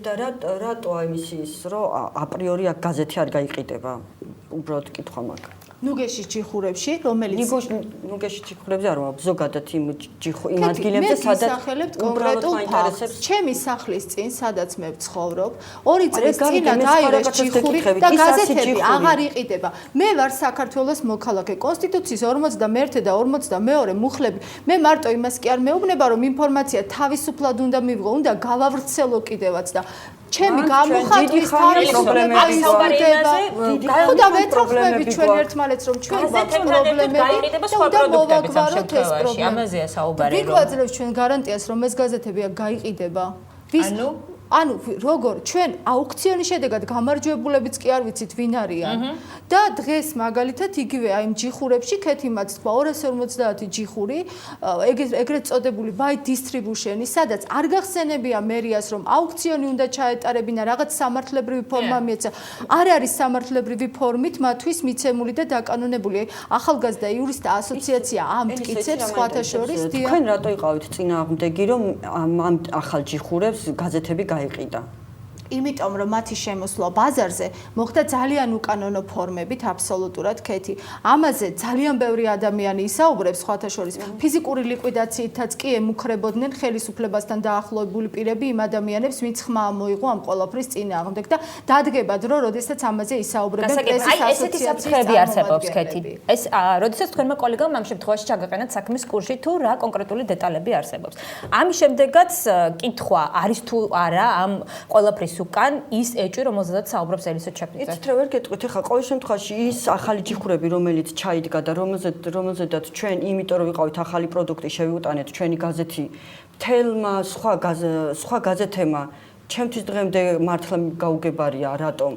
და რატო იმის ის, რომ აპრიორი აქ გაზეთი არ გაიყიდება? უბრალოდ კითხვა მაქვს. ნუგეშის ჯიხურებში, რომელიც ნუგეშის ჯიხურებზე არ ვარ, ზოგადად იმ ადგილებზე, სადაც კონკრეტულ ფაქტს. ჩემი სახლის წინ, სადაც მე ვცხოვრობ, 2 წლის წინა დაიღეს ჯიხური და გაზეთები აღარ იყიდება. მე ვარ საქართველოს მოქალაქე. კონსტიტუციის 51 და 52 მუხლები. მე მარტო იმას კი არ მეუბნება, რომ ინფორმაცია თავისუფლად უნდა მივიღო, უნდა გავავრცელო კიდევაც და ჩემი გამოხატვის თავისუფლება ისაუბრდება. ხოდა ვეთანხმები ჩვენ ერთმანეთს რომ ჩვენ გვაქვს პრობლემები და უნდა მოვაგვაროთ ეს პრობლემა. ამაზეა საუბარი. ვიგვაძლევს ჩვენ გარანტიას რომ ეს გაზეთები გაიყიდება. ანუ როგორ ჩვენ აუქციონის შედეგად გამარჯვებულებიც კი არ ვიცით ვინ არიან და დღეს მაგალითად იგივე აი ჯიხურებში ქეთიმაც თქვა 250 ჯიხური ეგრეთ წოდებული White Distribution, სადაც არ გახსენებია მერიას რომ აუქციონი უნდა ჩაეტარებინა, რაღაც სამართლებრივი ფორმა მიეცა. არ არის სამართლებრივი ფორმით მათთვის მიცემული და დაკანონებული. ახალგაზრდა იურისტთა ასოციაცია ამ მტკიცებს სხვათა შორის დია. თქვენ რატო იყავით წინააღმდეგი რომ ამ ახალ ჯიხურებს გაზეთები გაიყიდა? იმიტომ რომ მათი შემოსვლა ბაზარზე მოხდა ძალიან უკანონო ფორმებით აბსოლუტურად ქეთი. ამაზე ძალიან ბევრი ადამიანი ისაუბრებს სხვათა შორის ფიზიკური ლიკვიდაციითაც კი ემუქრებოდნენ ხელისუფლებასთან დაახლოებული პირები იმ ადამიანებს, ვინც ხმა მოიღო ამ ყველაფრის წინააღმდეგ და დადგება დრო, როდესაც ამაზე ისაუბრებენ პრესის ასოციაციის არსებობს ქეთი. ეს როდესაც თქვენმა კოლეგამ ამ შემთხვევაში ჩაგაყენათ საქმის კურსში თუ რა კონკრეტული დეტალები არსებობს. ამის შემდეგაც კითხვა არის თუ არა ამ ყველაფრის უკან ის ეჭვი, რომელზედაც საუბრობს ელისო ჩაფიძე. იცით რა ვერ გეტყვით, ეხლა ყოველ შემთხვევაში ის ახალი ჯიხურები, რომელიც ჩაიდგა და რომელზედაც ჩვენ, იმიტომ რომ ვიყავით ახალი პროდუქტი, შევიუტანეთ ჩვენი გაზეთი, თელმა სხვა გაზეთებმა ჩემთვის დღემდე მართლა გაუგებარია რატომ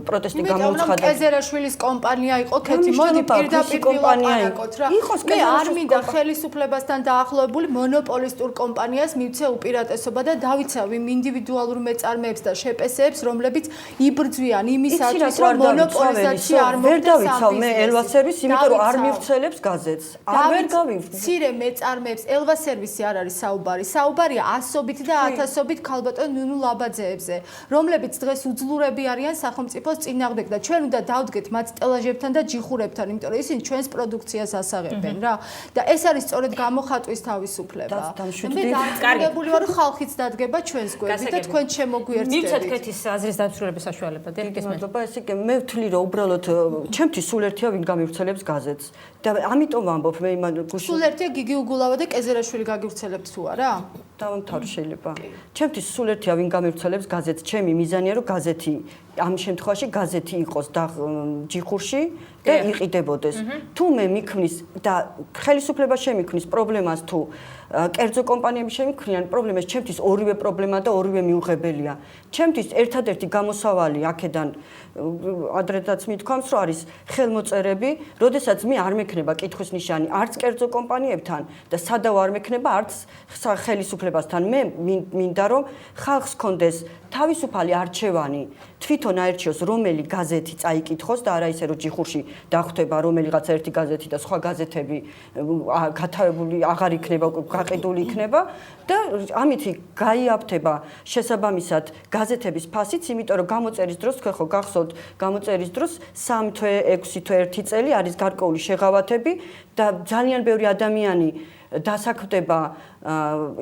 პროტესტი იმიტომ გამოცხადა. კეზერაშვილის კომპანია იყო ქეთი მოდი პირდაპირ ვილაპარაკოთ რა. მე არ მინდა ხელისუფლებასთან დაახლოებული მონოპოლისტურ კომპანიას მივცე უპირატესობა და დავიცავ იმ ინდივიდუალურ მეწარმეებს და შეპესეებს, რომლებიც იბრძვიან იმისათვის, რომ მონოპოლიზაცია არ მოხდეს ამ დავიცავ მე ელვა სერვისი, იმიტომ რომ არ მივცელებს გაზეთს. ვერ გავივ. მცირე მეწარმეებს ელვა სერვისი არ არის საუბარი. საუბარია ასობით და ათასობით ქალბატონ ნუნუ ლაბაძეებზე, რომლებიც დღეს უძლურები არიან სახელმწიფოს წინააღმდეგ და ჩვენ უნდა დავდგეთ მათ სტელაჟებთან და ჯიხურებთან, იმიტომ რომ ისინი ჩვენს პროდუქციას ასაღებენ რა. და ეს არის სწორედ გამოხატვის თავისუფლება. მე დარწმუნებული ვარ, რომ ხალხიც დადგება ჩვენს გვერდით და თქვენ შემოგვიერთდებით. მივცეთ ქეთის აზრის დაცულების საშუალება. მადლობა, ესე იგი მე ვთვლი რომ უბრალოდ ჩემთვის სულ ერთია ვინ გამივრცელებს გაზეთს და ამიტომ ვამბობ მე იმან სულ ერთია გიგი უგულავა და კეზერაშვილი გაგივრცელებთ თუ არა? დავამთავრე შეიძლება. ჩემთვის სულ ერთია ვინ გამივრცელებს გაზეთს. ჩემი მიზანია რომ გაზეთი ამ შემთხვევაში გაზეთი იყოს და ჯიხურში და იყიდებოდეს. თუ მე მიქმნის და ხელისუფლება შემიქმნის პრობლემას თუ კერძო კომპანიები შემიქმნიან პრობლემას, ჩემთვის ორივე პრობლემა და ორივე მიუღებელია. ჩემთვის ერთადერთი გამოსავალი აქედან ადრედაც მithქვამს, რომ არის ხელმოწერები, როდესაც მე არ მექნება კითხვის ნიშანი არც კერძო კომპანიებთან და სადავ არ მექნება არც ხელისუფლებასთან. მე მინდა რომ ხალხს კონდეს თავისუფალი არჩევანი თვითონ აერჩიოს რომელი გაზეთი წაიკითხოს და არა ისე რომ ჯიხურში დახვდება რომელიღაც ერთი გაზეთი და სხვა გაზეთები გათავებული აღარ იქნება, გაყიდული იქნება და ამითი გაიაფთება შესაბამისად გაზეთების ფასიც, იმიტომ რომ გამოწერის დროს თქვენ ხო გახსოვთ გამოწერის დროს 3 თვე, 6 თვე, 1 წელი არის გარკვეული შეღავათები და ძალიან ბევრი ადამიანი დასაქმდება,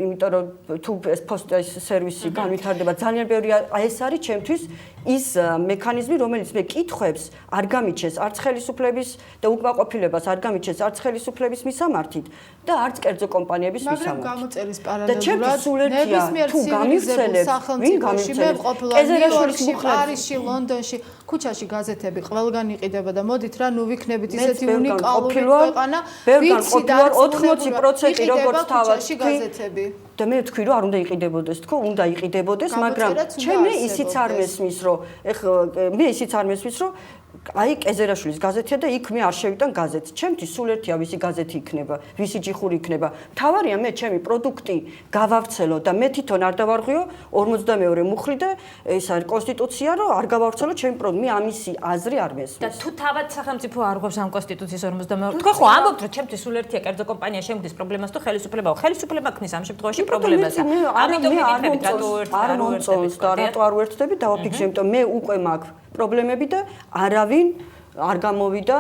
იმიტომ რომ თუ ეს პოსტის სერვისი განვითარდება ძალიან ბევრი ეს არის ჩემთვის ის მექანიზმი, რომელიც მე კითხვებს არ გამიჩენს არც ხელისუფლების და უკმაყოფილებას არ გამიჩენს არც ხელისუფლების მისამართით და არც კერძო კომპანიების მისამართით. მაგრამ გამოწერის პარალელურად ნებისმიერ თუ გამივრცელებს, ვინ გამივრცელებს? კეზერაშვილის პარიზში, ლონდონში, ქუჩაში გაზეთები ყველგან იყიდება და მოდით რა, ნუ ვიქნებით ისეთი უნიკალური ქვეყანა, ვიცი და 80% როგორც თავად გაზეთები. და მე ვთქვი რომ არ უნდა იყიდებოდეს, თქო, უნდა იყიდებოდეს, მაგრამ ჩემი ისიც არ მესმის, რომ ეხლა მე ისიც არ მესმის, რომ აი კეზერაშვილის გაზეთია და იქ მე არ შევიტან გაზეთს. ჩემთვის სულ ერთია ვისი გაზეთი იქნება, ვისი ჯიხური იქნება. თავარია მე ჩემი პროდუქტი გავავრცელო და მე თვითონ არ დავარღვიო 42 მუხლი და ეს არის კონსტიტუცია, რომ არ გავავრცელო ჩემი პროდუქტი. მე ამისი აზრი არ მესმის. და თუ თავად სახელმწიფო არ ღვევს ამ კონსტიტუციის 42. თქვენ ხო ამბობთ, რომ ჩემთვის სულ ერთია კერძო კომპანია შემდგის პრობლემას თუ ხელისუფლებაო. ხელისუფლება ქმნის ამ შემთხვევაში პრობლემას. ამიტომ მე არ მომწონს და რატო არ ვერთდები დავაფიქსე, იმიტომ მე უკვე მაქვს პრობლემები და არავინ არ გამოვიდა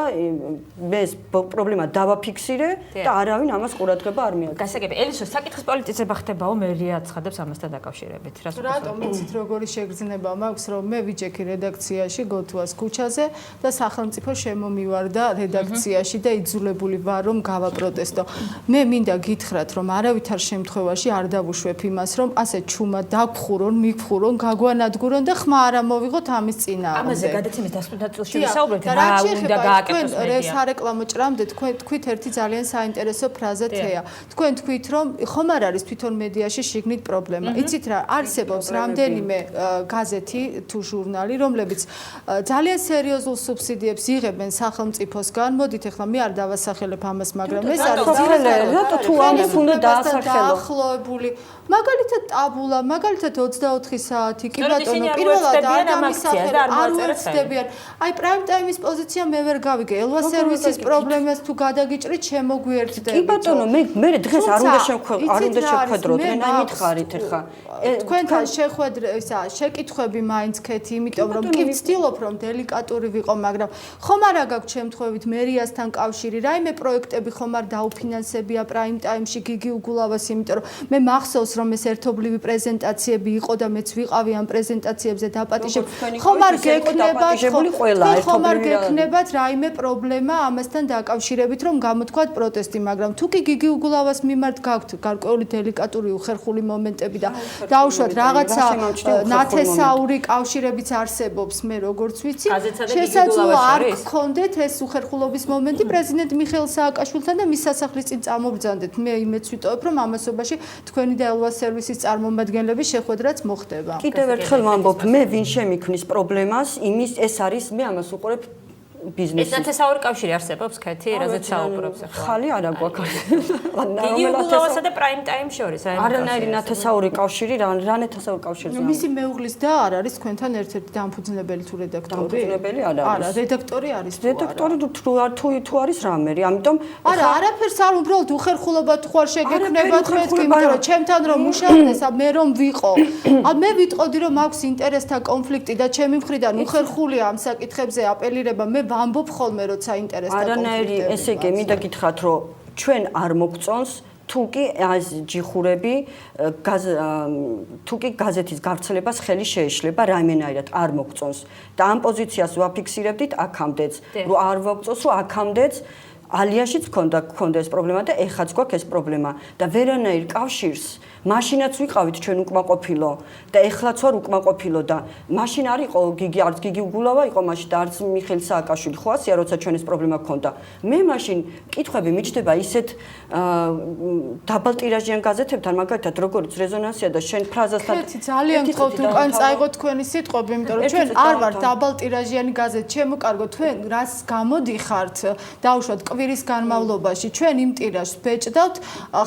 მე ეს პრობლემა დავაფიქსირე და არავინ ამას ყურადღება არ მიაქცია. გასაგები, ელისო, საკითხის პოლიტიზება ხდებაო, მერია აცხადებს ამასთან დაკავშირებით. რატომ იცით როგორი შეგრძნება მაქვს, რომ მე ვიჯექი რედაქციაში გოთუას ქუჩაზე და სახელმწიფო შემომივარდა რედაქციაში და იძულებული ვარ რომ გავაპროტესტო. მე მინდა გითხრათ, რომ არავითარ შემთხვევაში არ დავუშვებ იმას, რომ ასე ჩუმად დაგხურონ, მიგხურონ, გაგვანადგურონ და ხმა არ ამოვიღოთ ამის წინააღმდეგ. ამაზე გადაცემის დასწრდა წელს ვისაუბრეთ. უნდა გააკეთოს მედია. ეს სარეკლამო ჭრამდე თქვენ თქვით ერთი ძალიან საინტერესო ფრაზა თეა. თქვენ თქვით რომ ხომ არ არის თვითონ მედიაში შიგნით პრობლემა. იცით რა, არსებობს რამდენიმე გაზეთი თუ ჟურნალი, რომლებიც ძალიან სერიოზულ სუბსიდიებს იღებენ სახელმწიფოსგან. მოდით ახლა მე არ დავასახელებ ამას, მაგრამ ეს არის რატო თუ ამას უნდა დაახლოებული. მაგალითად ტაბულა, მაგალითად 24 საათი, კი ბატონო, პირველად არ გამისახელებ, არ უერთდებიან. აი პრაიმ ტაიმის პოზიცია მე ვერ გავიგე. ელვა სერვისის პრობლემას თუ გადაგიჭრით, შემოგვიერთდებით. კი ბატონო, მე დღეს არ უნდა შევხვედროთ, მე აი მითხარით ხა. თქვენთან შეკითხვები მაინც ქეთი, იმიტომ რომ კი ვცდილობ რომ დელიკატური ვიყო, მაგრამ ხომ არა გაქვს შემთხვევით მერიასთან კავშირი, რაიმე პროექტები ხომ არ დაუფინანსებია პრაიმ ტაიმში გიგი უგულავას, იმიტომ რომ მე მახსოვს რომ ეს ერთობლივი პრეზენტაციები იყო და მეც ვიყავი ამ პრეზენტაციებზე დაპატიჟებული. ხომ არ გეკნება, ხომ არ გექნებათ რაიმე პრობლემა ამასთან დაკავშირებით, რომ გამოთქვათ პროტესტი, მაგრამ თუ კი გიგი უგულავას მიმართ გაქვთ გარკვეული დელიკატური უხერხული მომენტები და დაუშვათ რაღაცა ნათესაური კავშირებიც არსებობს, მე როგორც ვიცი, შესაძლოა არ გქონდეთ ეს უხერხულობის მომენტი პრეზიდენტ მიხეილ სააკაშვილთან და მის სასახლის წინ წამობრძანდეთ. მე იმედს ვიტოვებ, რომ ამასობაში თქვენი და ელვა სერვისის წარმომადგენლების შეხვედრაც მოხდება. კიდევ ერთხელ ვამბობ, მე ვინ შემიქმნის პრობლემას, იმის ეს არის, მე ამას უყურებ ბიზნესი. ეს ნათესაური კავშირი არსებობს, ქეთი, რაზეც საუბრობს ახლა. ხალი არა გვაქვს. გიგი უგულავასა და პრაიმ ტაიმ შორის არანაირი ნათესაური კავშირი, რა ნათესაური კავშირია? მისი მეუღლის და არ არის თქვენთან ერთ-ერთი დამფუძნებელი თუ რედაქტორი? დამფუძნებელი არ არის. არა, რედაქტორი არის თუ არა? რედაქტორი თუ არის რამერი, ამიტომ არა, არაფერს არ უბრალოდ უხერხულობა თუ არ შეგექნებათ მეთქი, იმიტომ რომ ჩემთან რომ მუშაობდეს, მე რომ ვიყო. მე ვიტყოდი რომ აქვს ინტერესთა კონფლიქტი და ჩემი მხრიდან უხერხულია ამ საკითხებზე აპელირება, მე ვამბობ ხოლმე როცა ინტერესთა კონფლიქტი. არანაირი, ესე იგი, მინდა გითხრათ, რომ ჩვენ არ მოგწონს თუ კი ეს ჯიხურები თუ კი გაზეთის გავრცელებას ხელი შეეშლება რაიმენაირად არ მოგწონს და ამ პოზიციას ვაფიქსირებდით აქამდეც, რომ არ მოგწონს, რომ აქამდეც ალიაშიც გქონდა ეს პრობლემა და ეხაც გვაქვს ეს პრობლემა და ვერანაირ კავშირს მაშინაც ვიყავით ჩვენ უკმაყოფილო და ეხლაც ვარ უკმაყოფილო და მაშინ არ იყო გიგი უგულავა იყო მაშინ და არც მიხეილ სააკაშვილი ხო ასია როცა ჩვენ ეს პრობლემა გქონდა მე მაშინ კითხვები მიჩნდება ისეთ დაბალტირაჟიან გაზეთებთან მაგალითად როგორც რეზონანსია და შენ ფრაზასთან ძალიან გთხოვთ უკან წაიღო თქვენი სიტყვები იმიტომ რომ ჩვენ არ ვართ დაბალტირაჟიანი გაზეთი ჩემო თქვენ რას გამოდიხართ დაუშვათ კვირის განმავლობაში ჩვენ იმ ტირაჟს ბეჭდავთ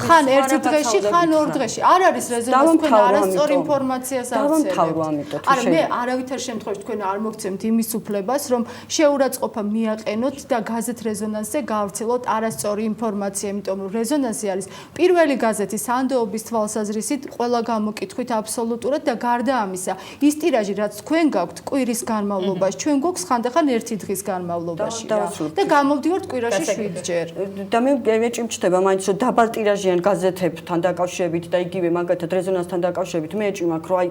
ხან ერთ დღეში ხან ორ დღეში არ არის რეზონანსი თქვენ არასწორ ინფორმაციას ავცელებთ. არა მე არავითარ შემთხვევაში თქვენ არ მოგცემთ იმის უფლებას რომ შეურაცხყოფა მიაყენოთ და გაზეთ რეზონანსზე გავრცელოთ არასწორი ინფორმაცია, იმიტომ რომ რეზონანსი არის პირველი გაზეთი სანდოობის თვალსაზრისით ყველა გამოკითხვით აბსოლუტურად და გარდა ამისა ის ტირაჟი რაც თქვენ გაქვთ კვირის განმავლობაში ჩვენ გვაქვს ხანდახან ერთი დღის განმავლობაში და გამოვდივართ კვირაში 7 ჯერ. და მე მეჭიმჭდება მაინც რომ დაბალტირაჟიან გაზეთებთან დაკავშირებით და იგივე მაგათად რეზონანსთან დაკავშირებით მე ეჭვმაქ რომ აი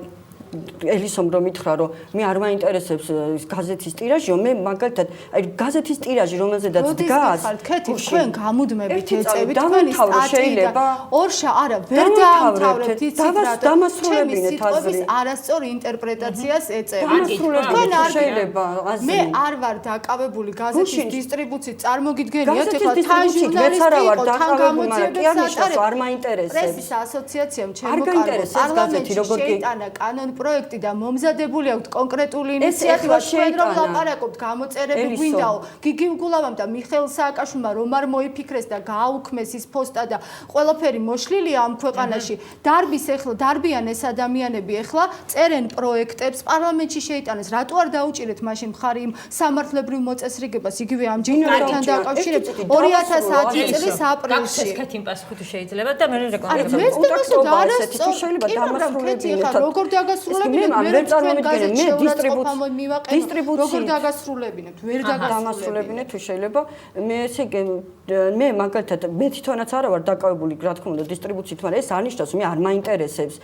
ელისომ რომ მითხრა რომ მე არ მაინტერესებს გაზეთის ტირაჟი მე მაგალითად აი გაზეთის ტირაჟი რომელზედაც დგას თქვენ გამუდმებით ეწევით თქვენი სტატია ორშა არა ვერ დაამთავრებთ იცით რა დამასრულებინეთ აზრი არასწორი ინტერპრეტაციას ეწევით თქვენ არ შეიძლება მე არ ვარ დაკავებული გაზეთის დისტრიბუციით წარმოგიდგენიათ ეხლა თან ჟურნალისტი იყო თან გამოძიებებს არ მაინტერესებს პრესის ასოციაციამ ჩემო პარლამენტში შეიტანა კანონ პროექტი და მომზადებული აქვს კონკრეტული ინიციატივა ჩვენ რომ ლაპარაკობთ გამოწერები გვინდაო გიგი უგულავამ და მიხეილ სააკაშვილმა რომ არ მოიფიქრეს და გააუქმეს ის პოსტა და ყველაფერი მოშლილია ამ ქვეყანაში დარბიან ეს ადამიანები ეხლა წერენ პროექტებს პარლამენტში შეიტანეს რატო არ დაუჭირეთ მაშინ მხარი იმ სამართლებრივ მოწესრიგებას იგივე ამ ჯინერთან დაკავშირებით 2010 წლის აპრილში ქეთიმ პასუხი თუ შეიძლება და მე რეკლამირებ მე შეიძლება როგორ დაგასრულებინებთ ვერ წარმოვიდგენთ მე დისტრიბუცია როგორ დაგასრულებინებთ ვერ დაგასრულებინებთ თუ შეიძლება მე ესე მე მაგალითად მე თვითონაც არა ვარ დაკავებული რა თქმა უნდა დისტრიბუციით მაგრამ ეს არნიშნავს მე არ მაინტერესებს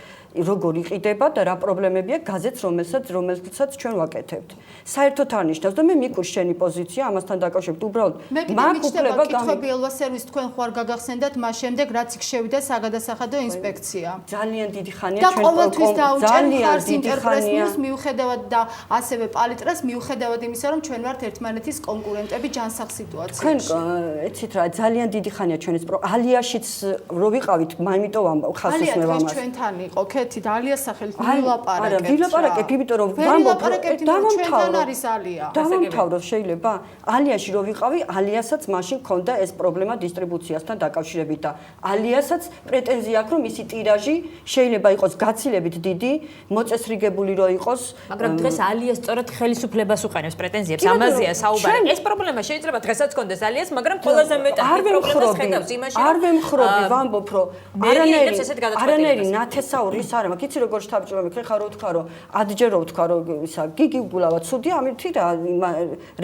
როგორ იყიდება და რა პრობლემებია გაზეთს რომელსაც ჩვენ ვაკეთებთ საერთოდ არნიშნავს და მე მიკურს შენი პოზიცია ამასთან დაკავშირებით უბრალოდ მაგ უფლება კითხები ელვა სერვის თქვენ ხوار გაგახსენდათ მას შემდეგ რაც იქ შევიდა საგადასახადო ინსპექცია ძალიან დიდი ხანია ჩვენ ყოველთვის დაუჭერთ ინტერპრესს მიუხედავად და ასევე პალიტრას მიუხედავად იმისა რომ ჩვენ ვართ ერთმანეთის კონკურენტები ჯანსაღ სიტუაციაში თქვენ ეცით რა ძალიან დიდი ხანია ჩვენს ალიაშიც რო ვიყავით მაიმიტო ხასოს მე ვამას ჩვენთან იყო ქეთი და ალიას სახელით ვილაპარაკეთ არა ვილაპარაკეთ იმიტომ რომ ვამბობ ჩვენთან არის ალია დავამთავროთ შეიძლება ალიაში რო ვიყავი ალიასაც მაშინ ქონდა ეს პრობლემა დისტრიბუციასთან დაკავშირებით და ალიასაც პრეტენზია აქვს რომ მისი ტირაჟი შეიძლება იყოს გაცილებით დიდი მოწესრიგებული რო იყოს მაგრამ დღეს ალიას სწორად ხელისუფლებას უყენებს პრეტენზიებს ამაზეა საუბარი ეს პრობლემა შეიძლება დღესაც კონდეს ალიას მაგრამ ყველაზე მეტად პრობლემას ხედავს იმაში არ ვემხრობი ვამბობ რომ არანაირი ნათესაური ის არა მაგ იცი როგორ შთაბჭობები ხე ხარო ვთქვა რომ ადჯერ რო ვთქვა რომ ისა გიგი უგულავა ცუდია ამითი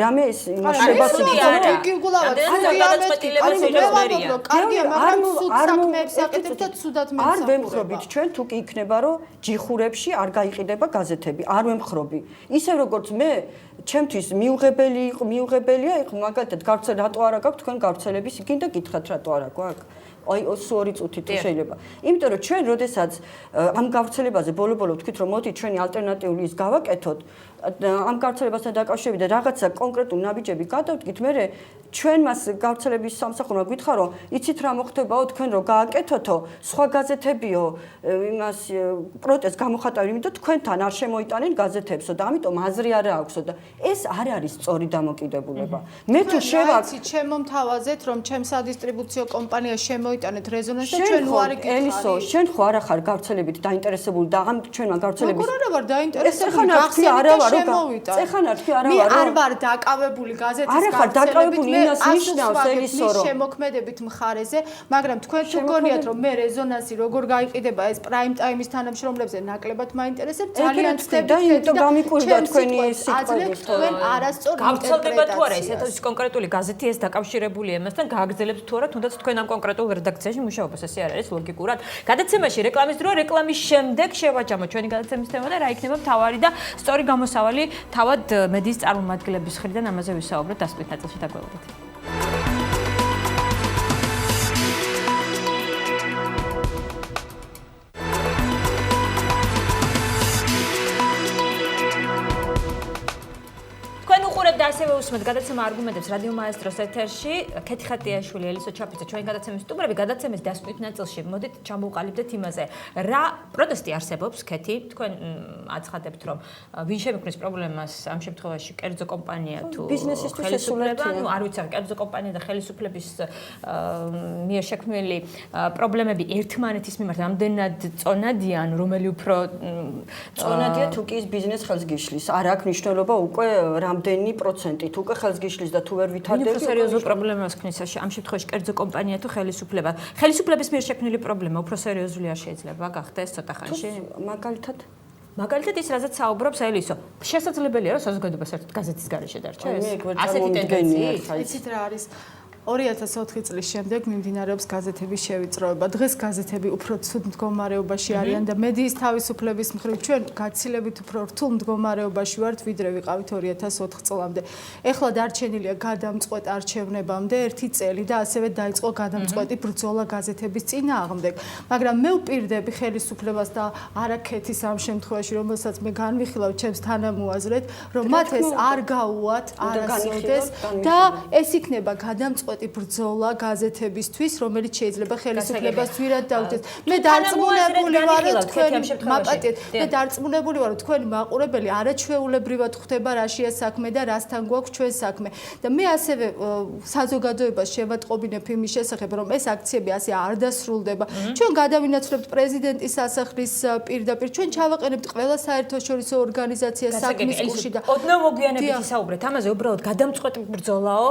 რამე ეს იმაშებას გიგი უგულავა კარგია მაგრამ სუდ საქმეებს აკეთებთ და ცუდად მეცადინებთ არ ვემხრობით ჩვენ თუ კი იქნება რომ ჯიხურებში არ გაიყიდება გაზეთები, არ ვემხრობი. ისევ როგორც მე ჩემთვის მიუღებელია იყო მაგალითად გავრცელება რატო არა გაქვთ თქვენ გავრცელების გინდა გითხრათ რატო არა გვაქვს აი 2 წუთი თუ შეიძლება. იმიტომ რომ ჩვენ როდესაც ამ გავრცელებაზე ბოლო-ბოლო ვთქვით რომ მოდი ჩვენი ალტერნატიული ის გავაკეთოთ ამ გავრცელებასთან დაკავშირებით და რაღაცა კონკრეტულ ნაბიჯები გადავდგით, მე ჩვენ მას გავრცელების სამსახურმა გითხრა რომ იცით რა მოხდებაო თქვენ რომ გააკეთოთო სხვა გაზეთებიო იმას პროტესტ გამოხატავენ იმიტომ თქვენთან არ შემოიტანენ გაზეთებსო და ამიტომ აზრი არ აქვსო და ეს არ არის სწორი დამოკიდებულება. მე თუ შევაქცი შემომთავაზეთ რომ ჩემს სადისტრიბუციო კომპანია შემოიტანეთ რეზონანსს და ჩვენ უარი გითხარით. ელისო, შენ ხო არ ახარ გავრცელებით დაინტერესებული და ამ ჩვენმა გავრცელების როგორ არა ვარ დაინტერესებული გახსენით შემოვიტან. წეხანართი არა მე არ ვარ დაკავებული გაზეთის გავრცელებით. იმას ნიშნავს ელისო რომ შემოქმედებით მხარეზე, მაგრამ თქვენ თუ გონიათ რომ მე რეზონანსი როგორ გაიყიდება ეს პრაიმ ტაიმის თანამშრომლებზე ნაკლებად მაინტერესებს, ძალიან ვწდებით და იმიტომ გამიკვირდა თქვენი სიტყვები. თქვენ არასწორ გავრცელდება თუ არა ეს კონკრეტული გაზეთი ეს დაკავშირებული ემასთან გააგრძელებს თუ არა თუნდაც თქვენ ამ კონკრეტულ რედაქციაში მუშაობას ესე არ არის ლოგიკურად. გადაცემაში რეკლამის დრო რეკლამის შემდეგ შევაჯამოთ ჩვენი გადაცემის თემა და რა იქნება მთავარი და სწორი გამოსავალი თავად მედიის წარმომადგენლების მხრიდან ამაზე ვისაუბროთ დასკვით ნაწილში დაგველოდეთ. და ასევე უსმენთ გადაცემა არგუმენტებს რადიო მაესტროს ეთერში. ქეთი ხატიაშვილი, ელისო ჩაფიძე ჩვენი გადაცემის სტუმრები. გადაცემის დასკვით ნაწილში მოდით ჩამოვყალიბდეთ იმაზე, რა პროტესტი არსებობს ქეთი. თქვენ აცხადებთ, რომ ვინ შემოქმნის პრობლემას ამ შემთხვევაში კერძო კომპანია თუ ხელისუფლება, ну არ ვიცი, კერძო კომპანია და ხელისუფლების მიერ შექმნილი პრობლემები ერთმანეთის მიმართ ამდენად წონადიან, რომელი უფრო წონადია თუ კი ის ბიზნეს ხელს გიშლის. არ აქვს მნიშვნელობა უკვე რამდენი პროცენტით უკვე ხელს გიშლის და თუ ვერ ვითარდება უფრო სერიოზულ პრობლემას ქნის ამ შემთხვევაში კერძო კომპანია თუ ხელისუფლება. ხელისუფლების მიერ შექმნილი პრობლემა უფრო სერიოზული არ შეიძლება გახდეს ცოტა ხანში. მაგალითად ის რაზეც საუბრობს ელისო. შესაძლებელია რომ საზოგადოებას ერთად გაზეთის გარეშე დარჩა ეს. ასეთი ტენდენცია. იცით რა არის? 2004 წლის შემდეგ მიმდინარეობს გაზეთების შევიწროება. დღეს გაზეთები უფრო ცუდ მდგომარეობაში არიან და მედიის თავისუფლების მხრივ ჩვენ გაცილებით უფრო რთულ მდგომარეობაში ვართ, ვიდრე ვიყავით 2004 წლამდე. ეხლა დარჩენილია გადამწყვეტ არჩევნებამდე 1 წელი და ასევე დაიწყო გადამწყვეტი ბრძოლა გაზეთების წინააღმდეგ. მაგრამ მე ვპირდები ხელისუფლებას და არაქეთის ამ შემთხვევაში, რომელსაც მე განვიხილავ ჩემს თანამოაზრედ, რომ მათ ეს არ გაუვათ არასოდეს და ეს იქნება გადამწყვეტი ბრძოლა გაზეთებისთვის, რომელიც შეიძლება ხელისუფლებას ძვირად დაუჯდეს. მე დარწმუნებული ვარ, რომ თქვენ მაპატიეთ, მე დარწმუნებული ვარ, რომ თქვენი მაყურებელი არაჩვეულებრივად ხვდება რაშია საქმე და რასთან გვაქვს ჩვენ საქმე. და მე ასევე საზოგადოებას შევატყობინებ იმის შესახებ, რომ ეს აქციები ასე არ დასრულდება. ჩვენ გადავინაცვლებთ პრეზიდენტის სასახლის პირდაპირ, ჩვენ ჩავაყენებთ ყველა საერთაშორისო ორგანიზაციას საქმის კურსში და ოდნავ მოგვიანებით ისაუბრეთ ამაზე, უბრალოდ გადამწყვეტი ბრძოლაო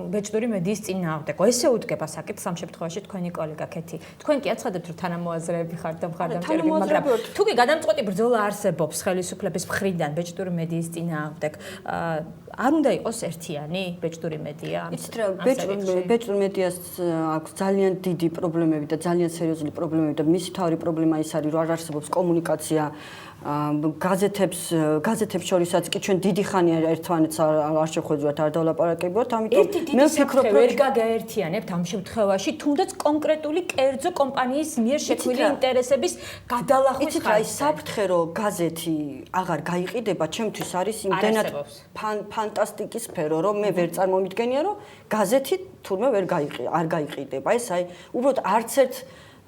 ბეჭდური მედიის წინააღმდეგ. ესე უდგება საკითხს ამ შემთხვევაში თქვენი კოლეგა ქეთი. თქვენ კი აცხადებთ, რომ თანამოაზრეები ხართ და მხარდამჭერები, მაგრამ თუ კი გადამწყვეტი ბრძოლა არსებობს ხელისუფლების მხრიდან ბეჭდური მედიის წინააღმდეგ, არ უნდა იყოს ერთიანი ბეჭდური მედია? იცით რა, ბეჭდურ მედიას აქვს ძალიან დიდი პრობლემები და ძალიან სერიოზული პრობლემები და მისი თავი პრობლემა ის არის, რომ არ არსებობს კომუნიკაცია გაზეთებს შორისაც კი ჩვენ დიდი ხანია ერთმანეთს არ შეხვედროთ, არ დავლაპარაკებოთ, ამიტომ მე ვფიქრობ, რომ ვერ გაგაერთიანებთ ამ შემთხვევაში, თუნდაც კონკრეტული კერძო კომპანიის მიერ შექმნილი ინტერესების გადალახვის ხარჯზე. იცით რა, ის საფრთხე, რომ გაზეთი აღარ გაიყიდება, ჩემთვის არის იმდენად ფანტასტიკი სფერო, რომ მე ვერ წარმომიდგენია, რომ გაზეთი თურმე არ გაიყიდება. ეს აი უბრალოდ არც ერთ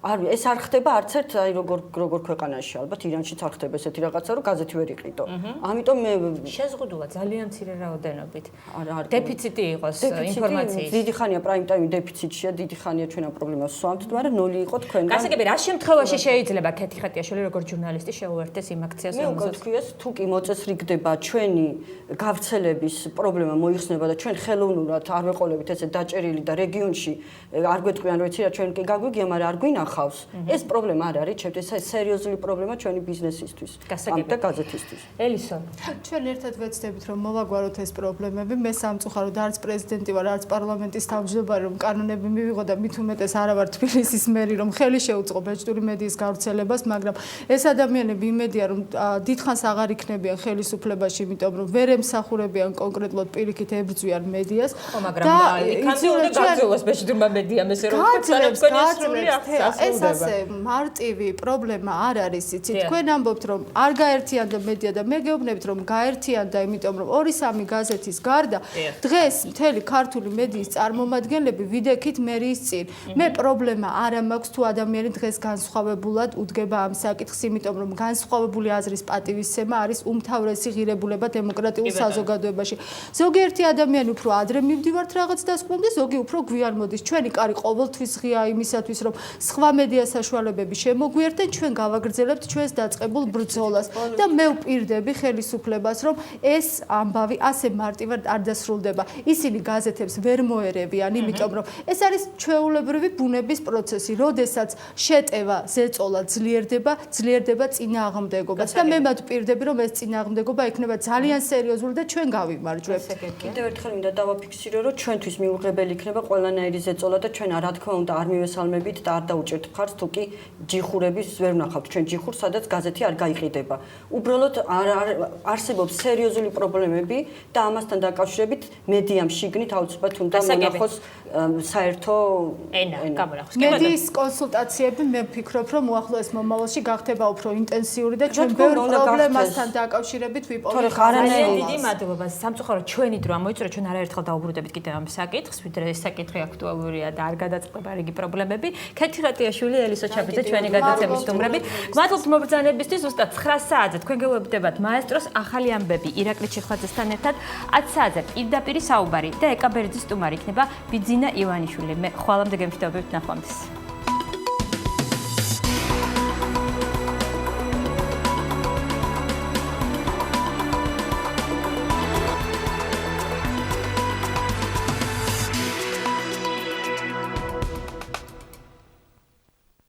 ეს არ ხდება არც ერთ აი როგორ ქვეყანაში ალბათ ირანშიც არ ხდება ესეთი რაღაცა რომ გაზეთი ვერ იყიდო. ამიტომ მე შეზღუდულა ძალიან მცირე რაოდენობით. დეფიციტი იყოს ინფორმაციის. დიდი ხანია პრაიმ ტაიმი დეფიციტშია, დიდი ხანია ჩვენ ამ პრობლემას ვსვამთ, მაგრამ ნოლი იყო თქვენგან. გასაგები რა შემთხვევაში შეიძლება ქეთი ხატიაშვილი როგორც ჟურნალისტი შეუერთდეს იმ აქციას მე უკვე თქვი ეს თუ კი მოწესრიგდება ჩვენი გავრცელების პრობლემა მოიხსნება და ჩვენ ხელოვნურად არ ვეყოლებით ესე დაჭერილი და რეგიონში არ გვეტყვიან რომ იცი რა ჩვენ კი გაგვიგია, მაგრამ არ გვინახავთ ნახავს. ეს პრობლემა არ არის ჩემთვის, ეს სერიოზული პრობლემა ჩვენი ბიზნესისთვის და გაზეთისთვის. ელისონ. ჩვენ ერთად ვეცდებით რომ მოვაგვაროთ ეს პრობლემები. მე სამწუხაროდ არც პრეზიდენტი ვარ, არც პარლამენტის თავმჯდომარე, რომ კანონები მივიღო და მით უმეტეს არა ვარ თბილისის მერი, რომ ხელი შეუწყო ბეჭდური მედიის გავრცელებას, მაგრამ ეს ადამიანები იმედია რომ დიდხანს აღარ იქნებიან ხელისუფლებაში, იმიტომ რომ ვერ ემსახურებიან კონკრეტულად პირიქით ებრძვიან მედიას. მაგრამ იქამდე უნდა გაძლოს ბეჭდურმა მედიამ ესე რომ ეს ასე მარტივი პრობლემა არ არის, იცით? თქვენ ამბობთ რომ არ გაერთიანდა მედია და მე გეუბნებით რომ გაერთიანდა, იმიტომ რომ 2-3 გაზეთის გარდა დღეს მთელი ქართული მედიის წარმომადგენლები ვიდექით მერიის წინ. მე პრობლემა არ მაქვს თუ ადამიანი დღეს განსხვავებულად უდგება ამ საკითხს, იმიტომ რომ განსხვავებული აზრის პატივისცემა არის უმთავრესი ღირებულება დემოკრატიულ საზოგადოებაში. ზოგიერთი ადამიანი უფრო ადრე მივდივართ რაღაც დასკვნამდე, ზოგი უფრო გვიან მოდის. ჩვენი კარი ყოველთვის ღია იმისათვის, რომ სხვა მედია საშუალებები შემოგვიერთեն, ჩვენ გავაგრძელებთ ჩვენს დაწყებულ ბრძოლას და მე ვპირდები ხელისუფლებას, რომ ეს ამბავი ასე მარტივად არ დასრულდება. ისინი გაზეთებს ვერ მოერევიან, იმიტომ რომ ეს არის ჩვეულებრივი ბუნების პროცესი, როდესაც შეტევა, ზეწოლა ძლიერდება წინააღმდეგობას და მე მათ ვპირდები, რომ ეს წინააღმდეგობა იქნება ძალიან სერიოზული და ჩვენ გავიმარჯვებთ. კიდევ ერთხელ მინდა დავაფიქსირო, რომ ჩვენთვის მიუღებელი იქნება ყველანაირი ზეწოლა და ჩვენ რა თქმა უნდა არ მივესალმებით და არ დაუჭერთ მხარს, თუ კი ჯიხურების ვერ ვნახავთ ჩვენ ჯიხურს, სადაც გაზეთი არ გაიყიდება. უბრალოდ არსებობს სერიოზული პრობლემები და ამასთან დაკავშირებით მედიამ შიგნით აუცილებლად უნდა მონახოს საერთო ენა, გამონახოს. მედიის კონსულტაციები მე ვფიქრობ, რომ უახლოეს მომავალში გახდება უფრო ინტენსიური და ჩვენ ბევრ პრობლემასთან დაკავშირებით ვიპოვებთ. დიდი მადლობა. სამწუხაროდ ჩვენი დრო ამოიწურა, ჩვენ არაერთხელ დაუბრუნდებით კიდევ ამ საკითხს, ვიდრე ეს საკითხი აქტუალურია და არ გადაწყდება რიგი პრობლემები. ქეთი რატიაშვილი, ელისო ჩაბიძე, ჩვენი გადაცემის სტუმრები. გმადლობთ მობრძანებისთვის, ზუსტად 9 საათზე თქვენ გეუებდებათ მაესტროს ახალი ამბები ირაკლი ჩიხლაძესთან ერთად 10 საათზე პირდაპირი საუბარი და ეკა ბერძის სტუმარი იქნება ბიძინა ივანიშვილი. მე ხვალამდე გემშვიდობებით, ნახვამდის.